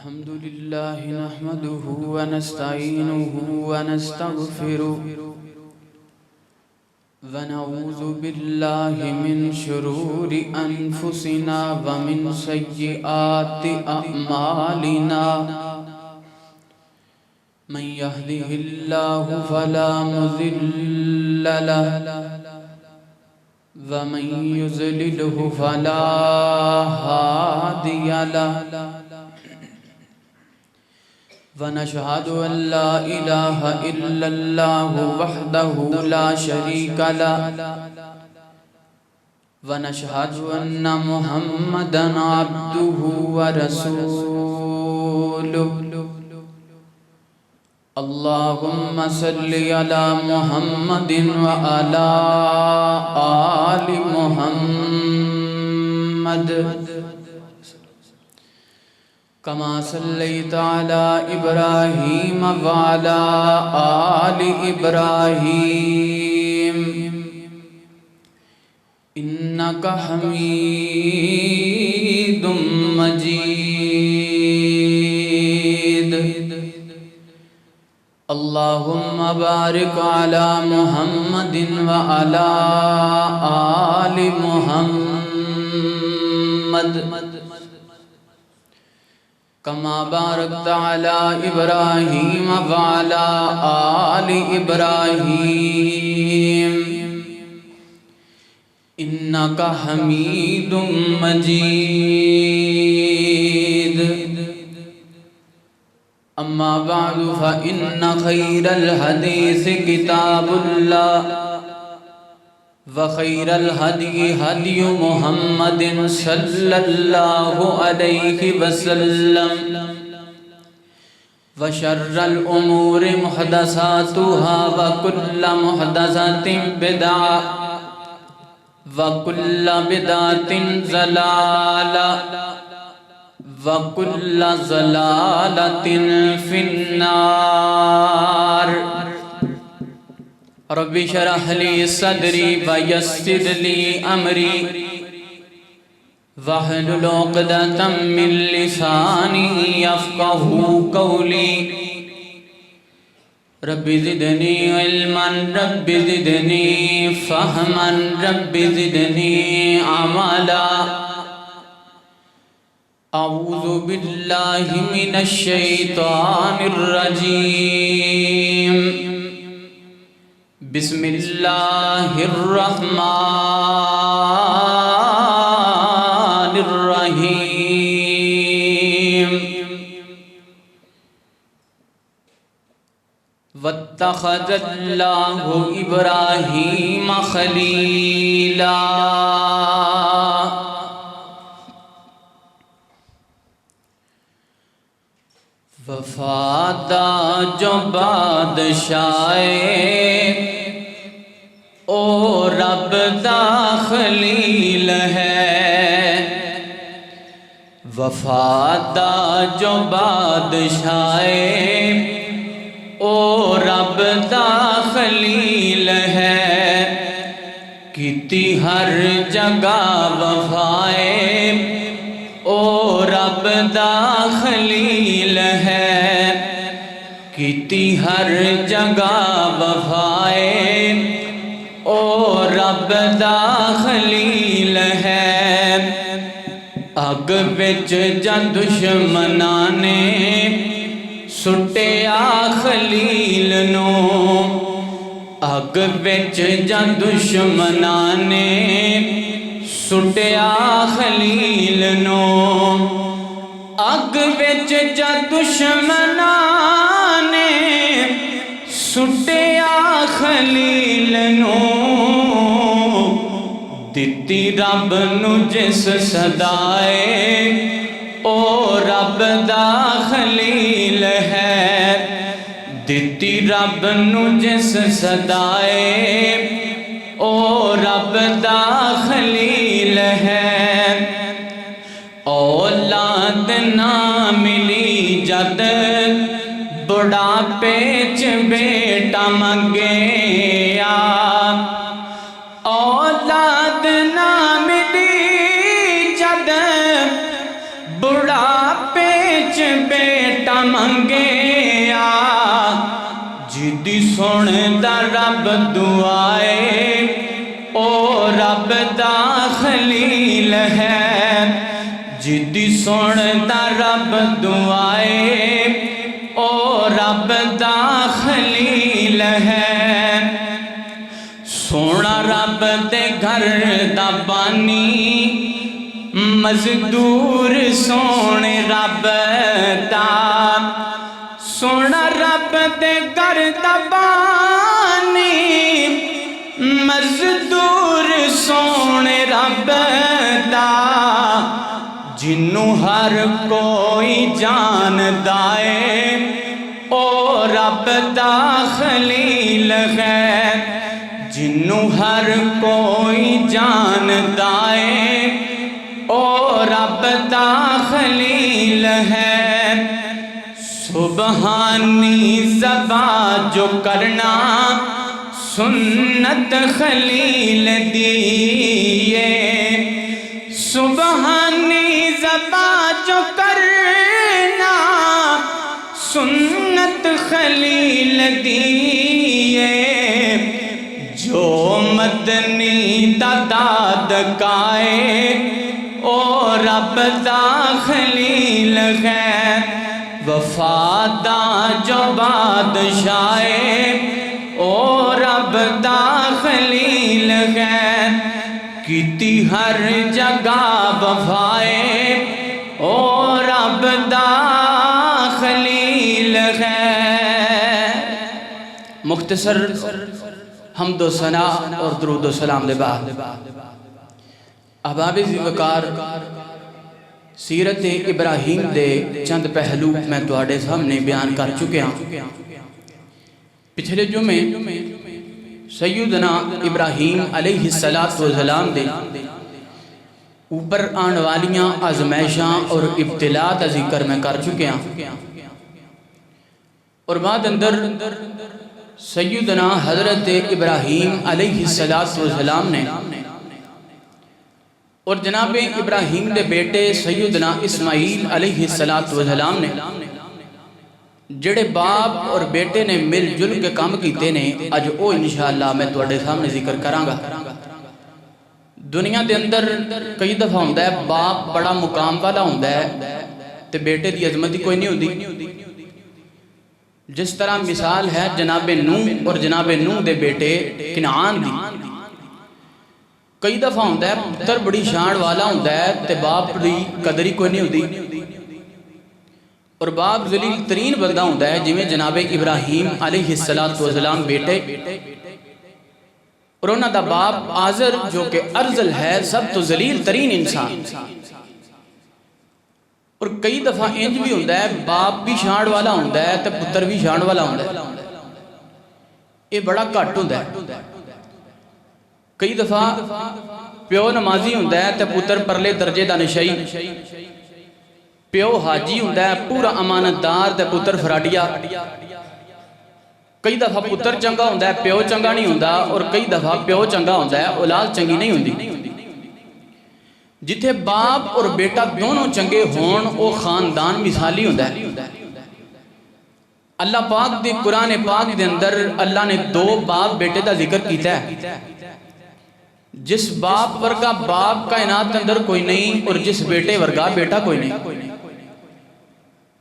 الحمد لله نحمده ونستعينه ونستغفره ونعوذ بالله من شرور أنفسنا ومن سيئات أعمالنا من يهده الله فلا مضل له ومن يضلله فلا هادي له ونشهد أن لا إله إلا الله وحده لا شريك له ونشهد أن محمدًا عبده ورسوله اللهم صل على محمد وعلى آل محمد كما صليت على إبراهيم وعلى آل إبراهيم إنك حميد مجيد اللهم بارك على محمد وعلى آل محمد كما باركت على إبراهيم وعلى آل إبراهيم إنك حميد مجيد أما بعد فإن خير الحديث كتاب الله وخير الهدي هدي محمد صلى الله عليه وسلم وشر الأمور محدثاتها وكل محدثة بدعة وكل بدعة ضلالة وكل ضلالة في النار رب اشرح لي صدري ويسر لي أمري واحلل عقدة من لساني يفقهوا قولي رب زدني علما رب زدني فهما رب زدني عملا أعوذ بالله من الشيطان الرجيم بسم الله الرحمن الرحيم واتخذ الله إبراهيم خليلا وفادہ جو بادشاہ او رب دا خلیل ہے وفادہ جو بادشاہ او رب دا خلیل ہے کیتی ہر جگہ وفائے او رب دا خلیل ہے کیتی ہر جگہ وفائے او رب دا خلیل ہے اگ وچ جد دشمناں نے سٹیا خلیل نو اگ وچ جد دشمناں نے سٹیا خلیل نو اگ وچ جد دشمناں نے سٹیا خلیل نو دتی رب نو جس صدائے او رب دا خلیل ہے دتی رب نو جس صدائے او رب دا خلیل ہے اولاد نہ ملی جد بڑھاپے چ بیٹا منگیا اولاد نہ ملی جد بڑھاپے چ بیٹا منگیا جدی سندا رب دعائے او رب دا خلیل ہے جدی سندا رب دعائے او رب دا خلیل ہے سونا رب دے گھر دا بانی مزدور سونے رب دا سونا رب دے گھر دا بانی مزدور سونے رب دا جنوں ہر کوئی جاندا اے او رب دا خلیل ہے جنوں ہر کوئی جاندا اے او رب دا خلیل ہے سبحانی زبان جو کرنا سنت خلیل دیئے سبحانی زبان جو کرنا سنت خلیل دیئے جو مدنی داد کائے او رب دا خلیل ہے وفادا جو بادشاہ او رب دا خلیل ہے کیتی ہر جگہ وفائے او رب دا خلیل ہے مختصر حمد و ثنا اور درود و سلام دے بعد احباب ذوقار سیرت ابراہیم دے چند پہلو میں تواڈے سامنے بیان کر چکے ہاں پچھلے جمعے سیدنا ابراہیم علیہ السلام دے اوپر آن والیاں آزمائشاں اور ابتلاء دا ذکر میں کر چکے ہاں اور بعد اندر سیدنا حضرت ابراہیم علیہ السلام نے اور جناب ابراہیم دے بیٹے سیدنا اسماعیل علیہ السلام نے جڑے باپ اور بیٹے نے مل جل کے کام کیتے نے اج او انشاءاللہ میں تواڈے سامنے ذکر کراں گا دنیا دے اندر کئی دفعہ ہوندا ہے باپ بڑا مقام والا ہوندا ہے تے بیٹے دی عظمت ہی کوئی نہیں ہوندی جس طرح مثال ہے جناب نوح اور جناب نوح دے بیٹے کنعان دی کئی دفعہ ہوندہ ہے پتر بڑی شان والا ہوندہ ہے تے باپ دی قدری کوئی نہیں ہوندی اور باپ ذلیل ترین بندہ ہوندہ ہے جویں جناب ابراہیم علیہ السلام بیٹے اور انہاں دا باپ آزر جو کہ ارذل ہے سب تو ذلیل ترین انسان اور کئی دفعہ انج بھی ہوندہ ہے باپ بھی شان والا ہوندہ ہے تے پتر بھی شان والا ہوندہ ہے یہ بڑا کٹ ہوندہ ہے کئی دفعہ پیو نمازی ہوندہ ہے تے پتر پرلے درجے دا نشئی پیو حاجی ہوندہ ہے پورا امانت دار تے پتر فراڈیا کئی دفعہ پتر چنگا ہوندہ ہے پیو چنگا نہیں ہوندہ اور کئی دفعہ پیو چنگا ہوندہ ہے اولاد چنگی نہیں ہوندی جتھے باپ اور بیٹا دونوں چنگے ہون او خاندان مثالی ہوندہ ہے اللہ پاک دے قرآن پاک دے اندر اللہ نے دو باپ بیٹے دا ذکر کیتا ہے جس باپ ورگا باپ کائنات اندر کوئی نہیں اور جس بیٹے ورگا بیٹا کوئی نہیں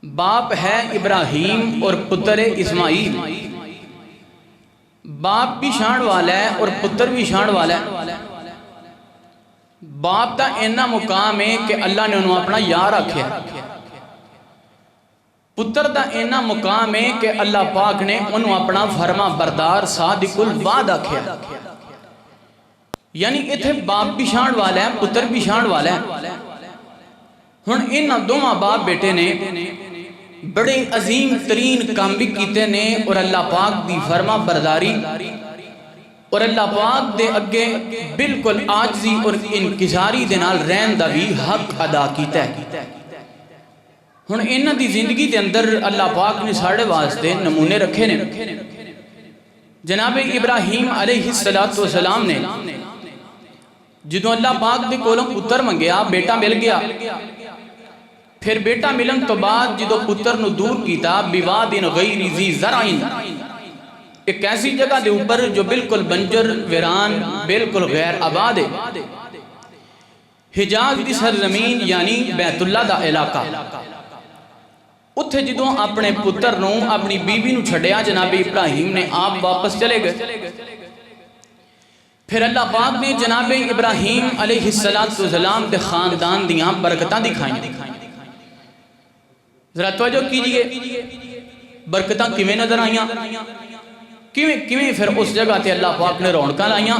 باپ ہے ابراہیم اور پتر اسماعیل باپ بھی شان والا ہے اور پتر بھی شان والا ہے باپ دا اینا مقام ہے کہ اللہ نے انہوں اپنا یار رکھیا پتر دا اینا مقام ہے کہ اللہ پاک نے انہوں اپنا فرما بردار صادق الوعد رکھیا یعنی اتھے باپ بھی شان والا ہے پتر بھی شان والا ہے ہن ان دو ماں باپ بیٹے نے بڑے عظیم ترین کام بھی کیتے نے اور اللہ پاک دی فرما برداری اور اللہ پاک دے اگے بالکل عاجزی اور انکساری دے نال رہن دا بھی حق ادا کیتا ہے ہن انہاں دی زندگی دے اندر اللہ پاک نے ساڑے واسطے نمونے رکھے نے جناب ابراہیم علیہ السلام نے جدوں اللہ پاک دے کولوں پتر منگیا بیٹا مل گیا پھر بیٹا ملن تو بعد جدو پتر نو دور کیتا بوادن غیر ذی زرعین، ایک ایسی جگہ دے اوپر جو بالکل بنجر ویران بالکل غیر آباد ہے، حجاز دی سرزمین یعنی بیت اللہ دا علاقہ، اتھے جدوں اپنے پتر نو اپنی بیوی نو چھڑیا جناب ابراہیم نے آپ واپس چلے گئے۔ پھر اللہ پاک نے جناب ابراہیم علیہ السلام دے خاندان دیاں برکتاں دکھائیں۔ ذرا توجہ کیجئے برکتاں کیویں نظر آئیاں، کیویں پھر اس جگہ تے اللہ پاک نے رونقاں لائیاں،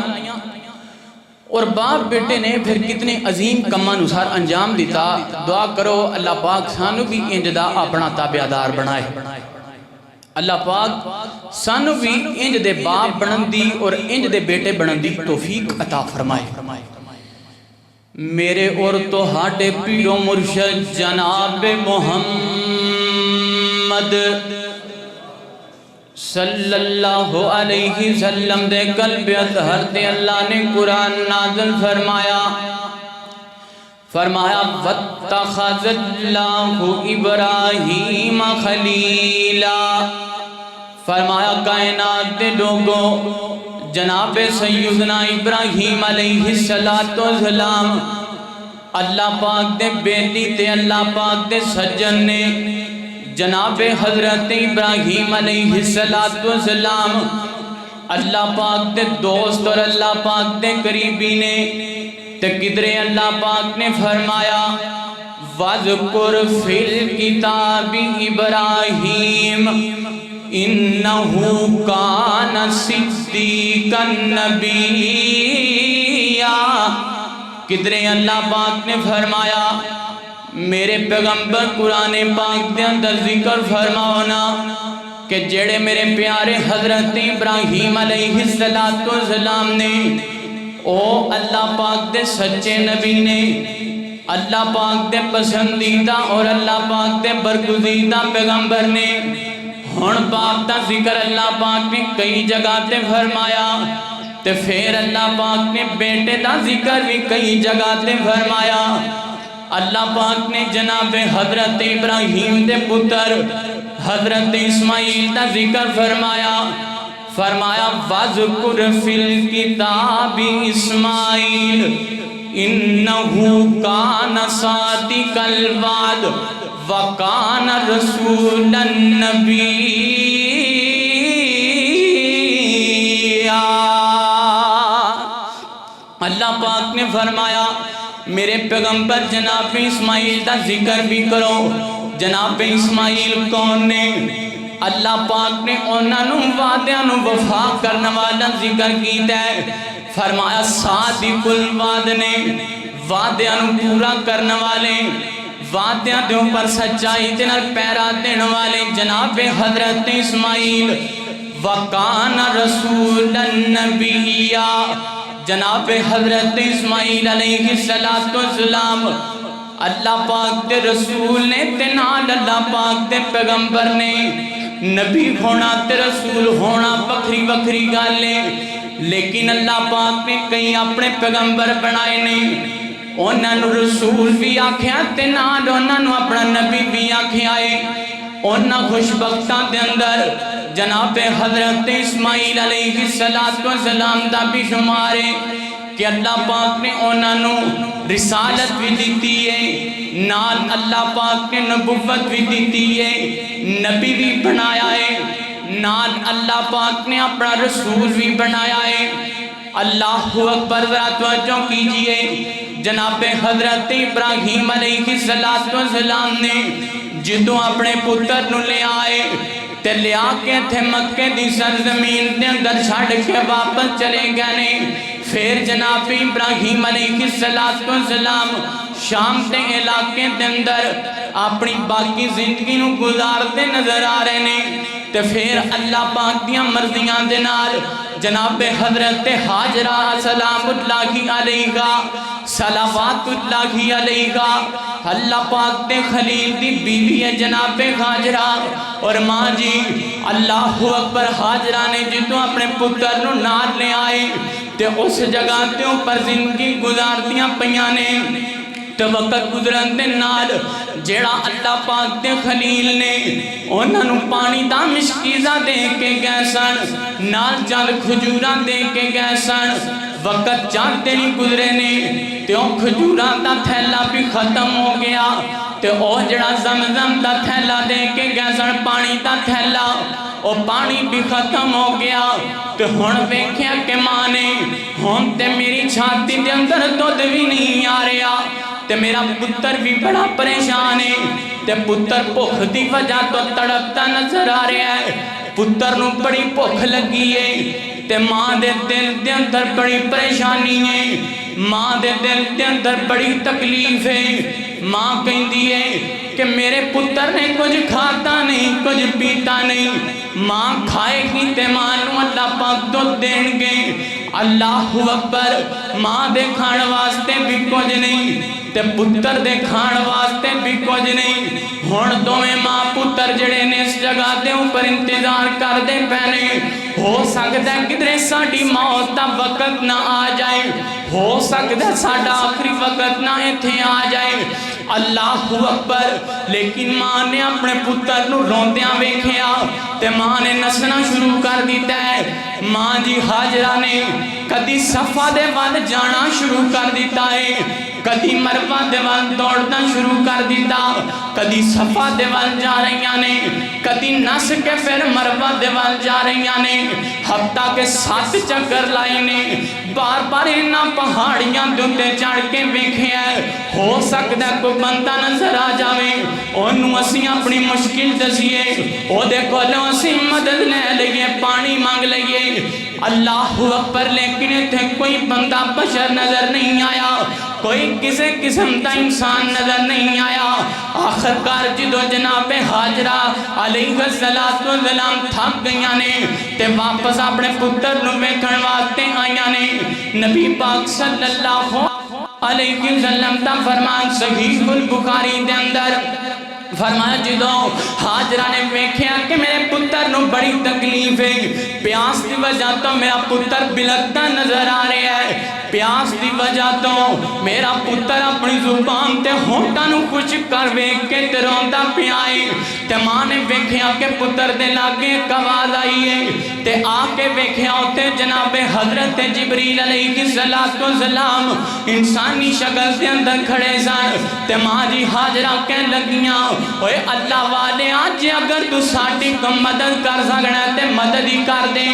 اور باپ بیٹے نے پھر کتنے عظیم کماں نسار انجام دیتا۔ دعا کرو اللہ پاک سانو بھی انج دا اپنا تابعدار بنائے، اللہ پاک سانو بھی انج دے باپ بنن دی اور انج دے بیٹے بنن دی توفیق عطا فرمائے۔ میرے اور تو ہاٹے پیر و مرشد جناب محمد صلی اللہ علیہ وسلم دے قلب اطہر تے اللہ نے قرآن نازل فرمایا، وَاتَّخَذَ اللَّهُ إِبْرَاهِيمَ خَلِيلًا، فرمایا کائنات دے لوگوں جناب سیدنا ابراہیم علیہ السلام اللہ پاک دے بیٹی تے اللہ پاک دے سجن نے جناب حضرت ابراہیم علیہ السلام اللہ پاک دے دوست اور اللہ پاک دے قریبی نے تے کدرے اللہ پاک نے فرمایا وَذْكُرْ فِي الْكِتَابِ إِبْرَاهِيمَ إِنَّهُ كَانَ صِدِّيقًا نَبِيًّا، کدرے اللہ پاک نے فرمایا میرے پیغمبر قرآن پاک دے اندر ذکر فرماؤنا کہ جڑے میرے پیارے حضرت ابراہیم علیہ السلام نے او اللہ پاک دے سچے نبی نے، اللہ پاک دے پسندیدہ اور اللہ پاک دے برگزیدہ پیغمبر نے۔ ہن باپ دا ذکر اللہ پاک نے کئی جگہ تے فرمایا تے پھر اللہ پاک نے بیٹے دا ذکر بھی کئی جگہ تے فرمایا۔ اللہ پاک نے جناب حضرت ابراہیم دے پتر حضرت اسماعیل دا ذکر فرمایا وَذْكُرْ فِي الْكِتَابِ إِسْمَاعِيلَ إِنَّهُ كَانَ صَادِقَ الْوَعْدِ وَكَانَ رَسُولًا نَبِيًّا۔ اللہ پاک نے فرمایا میرے پیغمبر جناب اسماعیل دا ذکر بھی کرو۔ جناب اسماعیل کون نے؟ اللہ پاک نے انہوں وعدیاں نو وفا کرنے والا ذکر کیتا ہے، فرمایا صادق الوعد نے، وعدیاں نو پورا کرنے والے، وعدیاں دے اوپر سچائی دے نال پیرا دینے والے جناب حضرت اسماعیل۔ وَقَانَ رَسُولًا نَبِيًّا، جناب حضرت اسماعیل علیہ السلام اللہ پاک دے رسول نے تے نال اللہ پاک دے پیغمبر نے۔ نبی ہونا تے رسول ہونا بکھری بکھری گالے، لیکن اللہ پاک نے کئی اپنے پیغمبر بنائے نے، انہاں نو رسول بھی آکھیا تے نال انہاں نو اپنا نبی بھی آکھیا ہے۔ انہاں خوشبختاں دے اندر جناب حضرت اسماعیل علیہ السلام دا بھی شمارے کہ اللہ پاک نے انہاں نو رسالت بھی دیتی ہے، نال اللہ پاک نے نبوت بھی دیتی ہے، نبی بھی بنایا ہے، نال اللہ پاک نے اپنا رسول بھی بنایا ہے۔ اللہ اکبر، ذرا توجہ کیجئے، جناب حضرت ابراہیم علیہ السلام نے جدوں اپنے پتر نو لے آئے تے لیا کے تھے مکے دی سرزمین دے اندر چھڑ کے واپس چلے گئے۔ پھر جناب ابراہیم علیہ السلام شام دے علاقے دے اندر اپنی باقی زندگی نو گزارتے نظر آ رہے نے، تے پھر اللہ پاک دیاں مرضیاں دے نال جناب حضرت حاجرہ سلام اللہ علیہ صلوات اللہ علیہ اللہ پاک دے خلیل دی بیوی ہے جناب حاجرہ، اور ماں جی اللہ اکبر حاجرہ نے جتوں اپنے پتر نو نال لے آئے تے اس جگہ تے اوپر زندگی گزار دیاں پیاں نے۔ تے وقت گزرن دے نال جیڑا اللہ پاک دے خلیل نے انہاں نوں پانی دا مشکیزہ دے کے گئے سن نال چند کھجوراں دے کے گئے سن وقت چاہتے نہیں گزرے نے تے او کھجوراں دا تھیلا بھی ختم ہو گیا تے او جڑا زمزم دا تھیلا دے کے گئے سن پانی دا تھیلا او پانی بھی ختم ہو گیا تے ہن ویکھیا کہ ماں نے ہن تے میری چھاتی دے اندر دودھ بھی نہیں آ رہا تے میرا پتر بھی بڑا پریشان ہے تے پتر بھوک دی وجہ تو تڑپتا نظر آ رہا ہے پتر نوں بڑی بھوک لگی ہے تے ماں دے دل دے اندر بڑی پریشانی ہے ماں دے دل دے اندر بڑی تکلیف ہے ماں کہندی ہے کہ میرے پتر نے کچھ کھاتا نہیں کچھ پیتا نہیں ماں کھائے گی تے ماں نوں اللہ پاک دودھ دین گے اللہ اکبر ماں دے کھان واسطے بھی کچھ نہیں تے پتر دے کھان واسطے بھی کچھ نہیں ہن دوویں ماں پتر جڑے نے اس جگہ دے اوپر انتظار کر دے پینے ہو سکتا ہے کدھرے ساڈی موت دا وقت نہ آ جائے ہو سکتا ہے ساڈا آخری وقت نہ ایتھے آ جائے اللہ اکبر لیکن ماں نے اپنے پتر نو روندیاں ویکھیا تے ماں نے نسنا شروع کر دیتا ہے ماں جی حاجرہ نے کدی صفا دے ول جانا شروع کر دیتا ہے کدی مروہ دے ول دوڑنا شروع کر دیتا کدی صفا دے ول جا رہیاں نے کدی نس کے پھر مروہ دے ول جا رہیاں نے ہفتہ کے 7 چکر لائے نے بار بار انہاں پہاڑیاں دے چڑھ کے ویکھیا ہو سکتا ہے کوئی بندہ نظر آ جاوے انہوں اسی اپنی مشکل دسیے او دے کولوں اسی مدد لے لئیے پانی مانگ لئیے اللہ اکبر لیکن اتھے کوئی بندہ بشر نظر نہیں آیا کوئی کسے قسم دا انسان نظر نہیں آیا آخرکار جدو جناب حاجرہ علیہ السلام تھک گئیاں نے تے واپس اپنے پتر نو ویکھن واسطے آئیاں نے نبی پاک صلی اللہ علیہ وسلم دا فرمان صحیح البخاری دے اندر فرمایا جدو حاجرہ نے ویکھیا کہ میرے پتر نو بڑی تکلیف ہے پیاس دی وجہ تو میرا پتر بلکتا نظر آ رہا ہے پیاس دی وجہ تو میرا پتر اپنی زبان تے ہونٹاں نو کچھ کر ویکھ کے تے روندا پیا ہے تے ماں نے ویکھیا کہ پتر دے لاگے ایک آواز آئی ہے تے آ کے ویکھیا اوتے جناب حضرت جبریل علیہ السلام انسانی شکل دے اندر کھڑے سن تے ماں جی حاجرہ کہن لگیاں اوے اللہ والے آج اگر تو ساڈی کو مدد کر سکنا ہے تے مدد ہی کر دے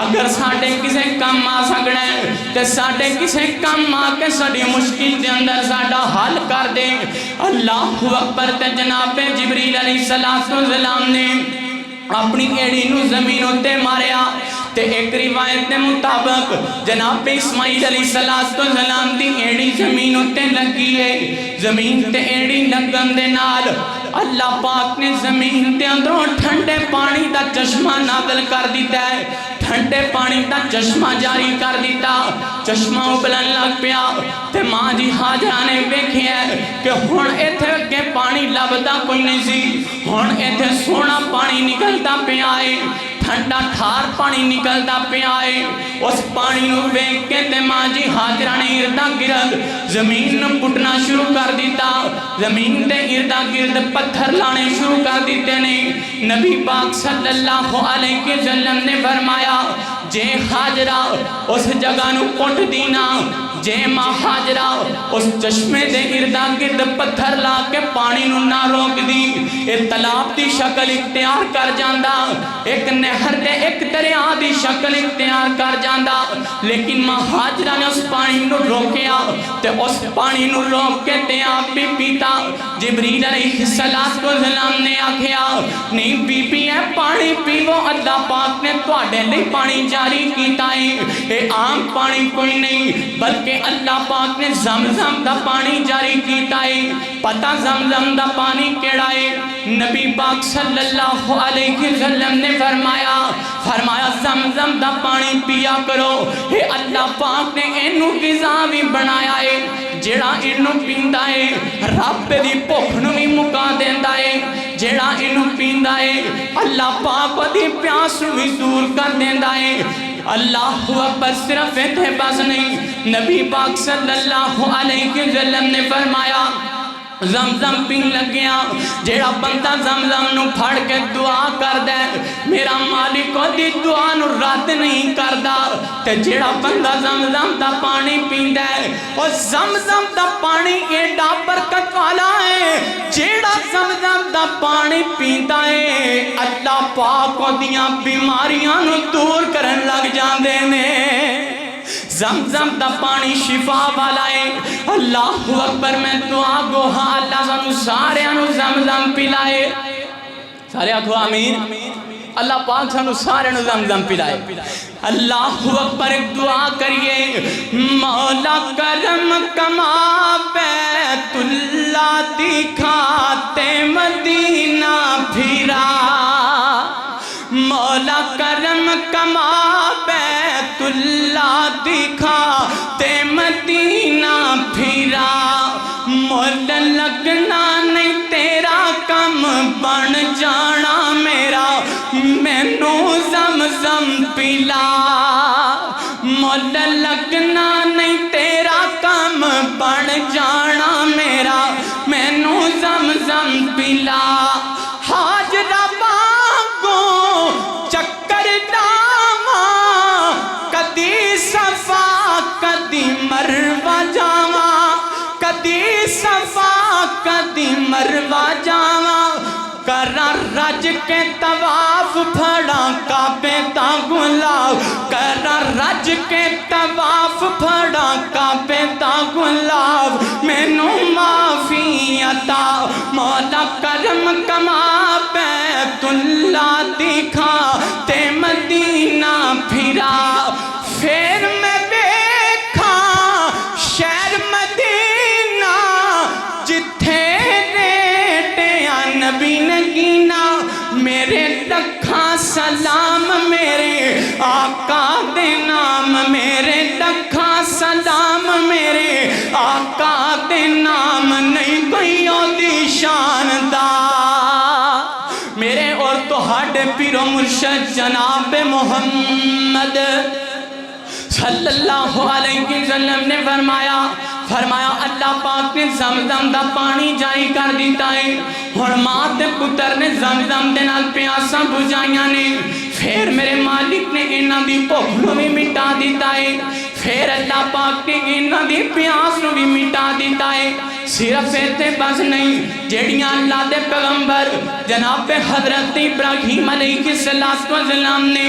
اگر ساڈے کسے کم آ سکنا ہے تے ساڈے کسے کم آ کے ساڈی مشکل دے اندر ساڈا حل کر دے اللہ اکبر تے جناب جبریل علیہ السلام نے اپنی ایڑی نو زمینوں تے ماریا تے ایک روایت دے مطابق جناب اسماعیل علیہ السلام دی ایڑی زمینوں تے لگی ہے زمین تے ایڑی لگن دے نال اللہ پاک نے زمین تے اندروں ٹھنڈے پانی دا چشمہ نازل کر دیتا ہے ٹھنڈے پانی دا چشمہ جاری کر دیتا چشمہ ابلن لگ پیا تے ماں جی حاجرہ نے ویکھیا کہ ہن ایتھے اگے پانی لبدا کوئی نہیں سی ہن ایتھے سونا پانی نکلدا پیا ہے ٹھنڈا ٹھار پانی نکلدا پیا ہے اس پانی نو ویکھ کے تے ماں جی حاجرہ نے اردا گرد زمین نو پٹنا شروع کر دیتا زمین تے اردا گرد پتھر لانے شروع کر دیتے نے نبی پاک صلی اللہ علیہ وسلم نے فرمایا جے حاجرہ اس جگہ نو پٹ دینا جے ماں حاجرہ اس چشمے دے اردا گرد پتھر لا کے پانی نو نہ روک دی ایک تالاب دی شکل اختیار کر جاندا ایک نہر دے ایک دریا دی شکل اختیار کر جاندا لیکن ماں حاجرہ نے اس پانی نو روکیا تے اس پانی نو روک کے تے آپ بھی پیتا جبریل علیہ السلام نے آکھیا نہیں بی بی ہے پانی پیو اللہ پاک نے تواڈے لئی پانی جاری کیتا ہے اے عام پانی کوئی نہیں بلکہ اللہ پاک نے زمزم دا پانی جاری کیتا ہے پتہ زمزم دا پانی کیڑا ہے نبی پاک صلی اللہ علیہ وسلم نے فرمایا زمزم دا پانی پیا کرو اے اللہ پاک نے اینو غذا بھی بنایا ہے جیڑا اینو پیندا ہے رب دی بھوک نو بھی مکا دیندا ہے جیڑا اینو پیندا ہے اللہ پاک دی پیاس نو بھی دور کر دیندا ہے اللہ اکبر، صرف اتنے بس نہیں، نبی پاک صلی اللہ علیہ وسلم نے فرمایا زمزم پین لگیا جیڑا بندہ زمزم نو پھڑ کے دعا کر دے میرا مالک دی دعا نو رد نہیں کردا، تے جیڑا بندہ زمزم دا پانی پین دے اور زمزم دا پانی ایڈا برکت والا ہے، جیڑا زمزم دا پانی پیندا ہے اللہ پاک دیاں بیماریاں نو دور کرن لگ جاندے نے۔ زمزم دا پانی شفا والا ہے، اللہ اکبر، میں دعا گو ہاں اللہ سانو سارے انو زمزم پلائے، سارے آکھو آمین، اللہ پاک سانو سارے انو زمزم پلائے۔ اللہ اکبر، ایک دعا کریے، مولا کرم کما بیت اللہ دکھاتے مدینہ پھرا، مولا کرم کما بیت اللہ دکھاتے مدینہ پھرا، مول لگنا نہیں تیرا کم بن جانا میرا، مینو زمزم پلا، مول لگنا نہیں تیرا کم بن جانا میرا، مینو زمزم پلا، حاجرہ چکر ڈاواں کدی صفا کدی مروہ جاواں، کدی صفا کدی مروہ جاواں، کراں رج کے طواف پھڑا کعبے دا گلاب، کراں رج کے طواف پھڑا کعبے دا گلاب، مینوں معافی عطا، مولا کرم کما بیت اللہ دکھاتے مدینہ پھرا، پھر میں دیکھاں شہر مدینہ جتھے ریٹیاں نبی نے گینا، میرے لکھاں سلام میرے آقا دے نام، میرے لکھاں سلام میرے آقا دے نام، نہیں کوئی اودی شان دا میرے اور تہاڈے پیر و مرشد جناب محمد صلی اللہ علیہ وسلم نے فرمایا اللہ پاک نے زمزم دا پانی جاری کر دیتا ہے، اور ماں تے پتر نے زمزم دے نال پیاساں بجھائیاں نے، پھر میرے مالک نے انہاں دی بھوک نو بھی مٹا دیتا ہے، پھر اللہ پاک نے انہاں دی پیاس نو بھی مٹا دیتا ہے۔ صرف ایتے بس نہیں، جیڑیاں اللہ دے پیغمبر جناب حضرت ابراہیم علیہ السلام نے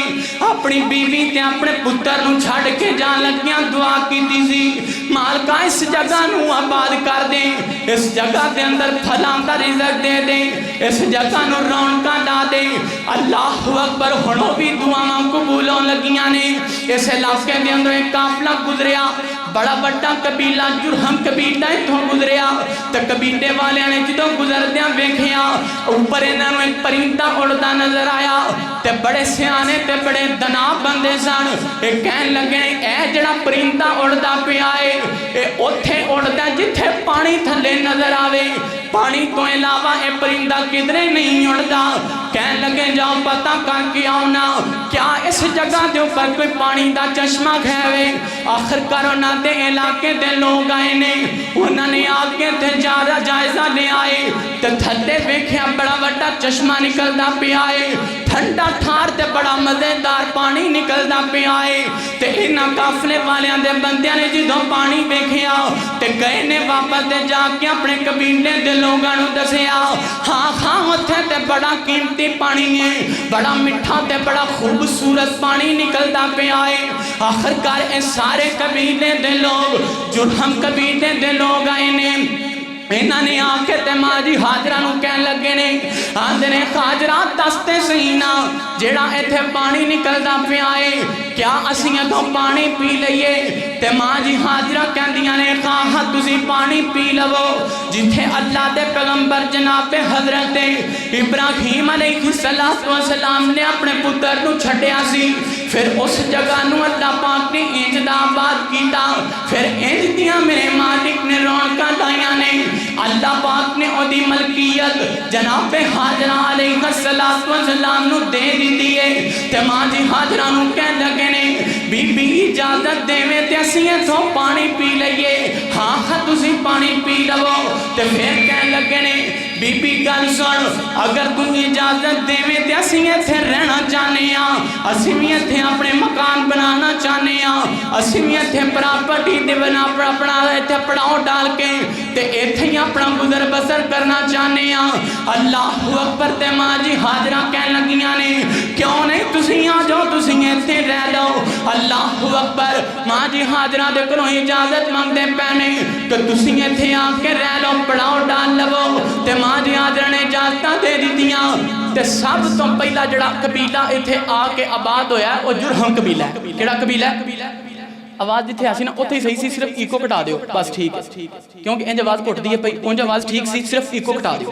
اپنی بیوی تے اپنے پتر نو چھڑ کے جان لگیاں دعا کی سی، مالکا اس جگہ نو آباد کر دیں، اس جگہ دے اندر پھلاں دا رزق دے دیں، اس جگہ نو رونقاں لا دیں۔ اللہ اکبر، ہنو بھی دعاواں قبولوں لگیاں نے۔ اس علاقے دے اندر ایک قافلہ گزریا، بڑا بڑا قبیلہ جرہم قبیلہ اتھوں گزریا، تے قبیلے والے نے جدوں گزردیاں ویکھیا اوپر انہاں نوں ایک پرندہ اڑدا نظر آیا، تے بڑے سیانے تے بڑے دناب بندے سن، اے کہن لگے اے جڑا پرندہ اڑدا پیا اے اوتھے اڑدا جتھے پانی تھلے نظر آوے، پانی تو علاوہ اے پرندہ کدھرے نہیں اڑدا۔ کہن لگے جاؤ پتہ کر کے آؤنا کیا اس جگہ دے اوپر کوئی پانی دا چشمہ کھیوے۔ آخر کرونا دے علاقے دے لوگ آئے نے، انہوں نے آگے تے جائزہ لے آئے، تے تھلے ویکھیا بڑا بڑا چشمہ نکلدا پیا اے، ٹھنڈا ٹھار تے بڑا مزیدار پانی نکلدا پیا اے، تے انہاں قافلے والیاں دے بندیاں نے جدوں پانی ویکھیا تے گئے نے واپس تے جا کے اپنے قبیلے دے لوگاں نوں دسیا، ہاں اوتھے تے بڑا قیمتی پانی ہے، بڑا میٹھا تے بڑا خوبصورت پانی نکلدا پیا اے۔ آخر کار اے سارے قبیلے دے لوگ جرہم قبیلے دے لوگ آئے نے، انہاں نے آ کے تے ماں جی حاجرہ نوں کہن لگے نے، آندے نے حاجرہ دستے سہینا جیڑا ایتھے پانی نکلدا پیا اے کیا اسی اتھوں پانی پی لئیے؟ تے ماں جی حاجرہ کہندیاں نے ہاں تسی پانی پی لو، جتھے اللہ دے پیغمبر جناب حضرت ابراہیم علیہ السلام نے اپنے پتر نو چھڈیا سی، پھر اس جگہ نو اللہ پاک نے انج دا آباد کیتا، پھر انج دیاں میرے مالک نے رونقاں لائیاں نے، اللہ پاک نے او دی ملکیت وصیت جناب حاجرہ علیہ السلام نو دے دیتی ہے تے ماں جی حاجرہ نو کہن لگے نے بی بی اجازت دے میں تے اسی اتھوں پانی پی لئیے ہاں تسی پانی پی لو تے پھر کہن لگے نے بی بی گل سن اگر تم اجازت دے میں تے اسی اتھے رہنا چاہنے ہاں اسی میں اتھے اپنے مکان بنانا چاہنے ہاں اسی میں اتھے پراپرٹی دے بنا اپنا اتھے پڑاؤ ڈال کے تے اتھے ہی اپنا گزر بسر کرنا چاہنے ہاں اللہ اکبر تے ماں جی حاجرہ کہن لگیاں نے کیوں نہیں تسی آ جاؤ تسی اتھے رہ لو اللہ اکبر ماں جی حاجرہ دے کرو اجازت مانگ دے پہنے کہ تسی اتھے آ کے رہ لو پڑاؤ ڈال لو تے ماں جی حاجرہ نے اجازتاں دے دیتیاں تے سب تو پہلا جڑا قبیلہ اتھے آ کے آباد ہویا ہے وہ جرہم قبیلہ ہے کیڑا قبیلہ ہے آواز جتھے آسی نا اتھے صحیح سی صرف ایکو کٹا دیو بس ٹھیک ہے کیونکہ انج آواز کٹ دی ہے انج آواز ٹھیک سی صرف ایکو کٹا دیو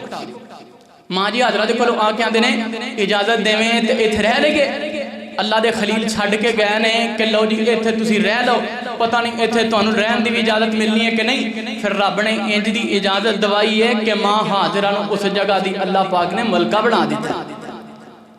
ماں جی حضرت کو آ کے آندے نے اجازت دے میں تے اتھے رہ لے گے اللہ دے خلیل چھڑ کے گئے نے کہ لو جی اتھے تسی رہ لو پتہ نہیں اتھے تو انہوں رہن دی بھی اجازت ملنی ہے کہ نہیں پھر رب نے انج دی اجازت دوائی ہے کہ ماں حاضرہ نو اس جگہ دی اللہ پاک نے ملکہ بنا دیتا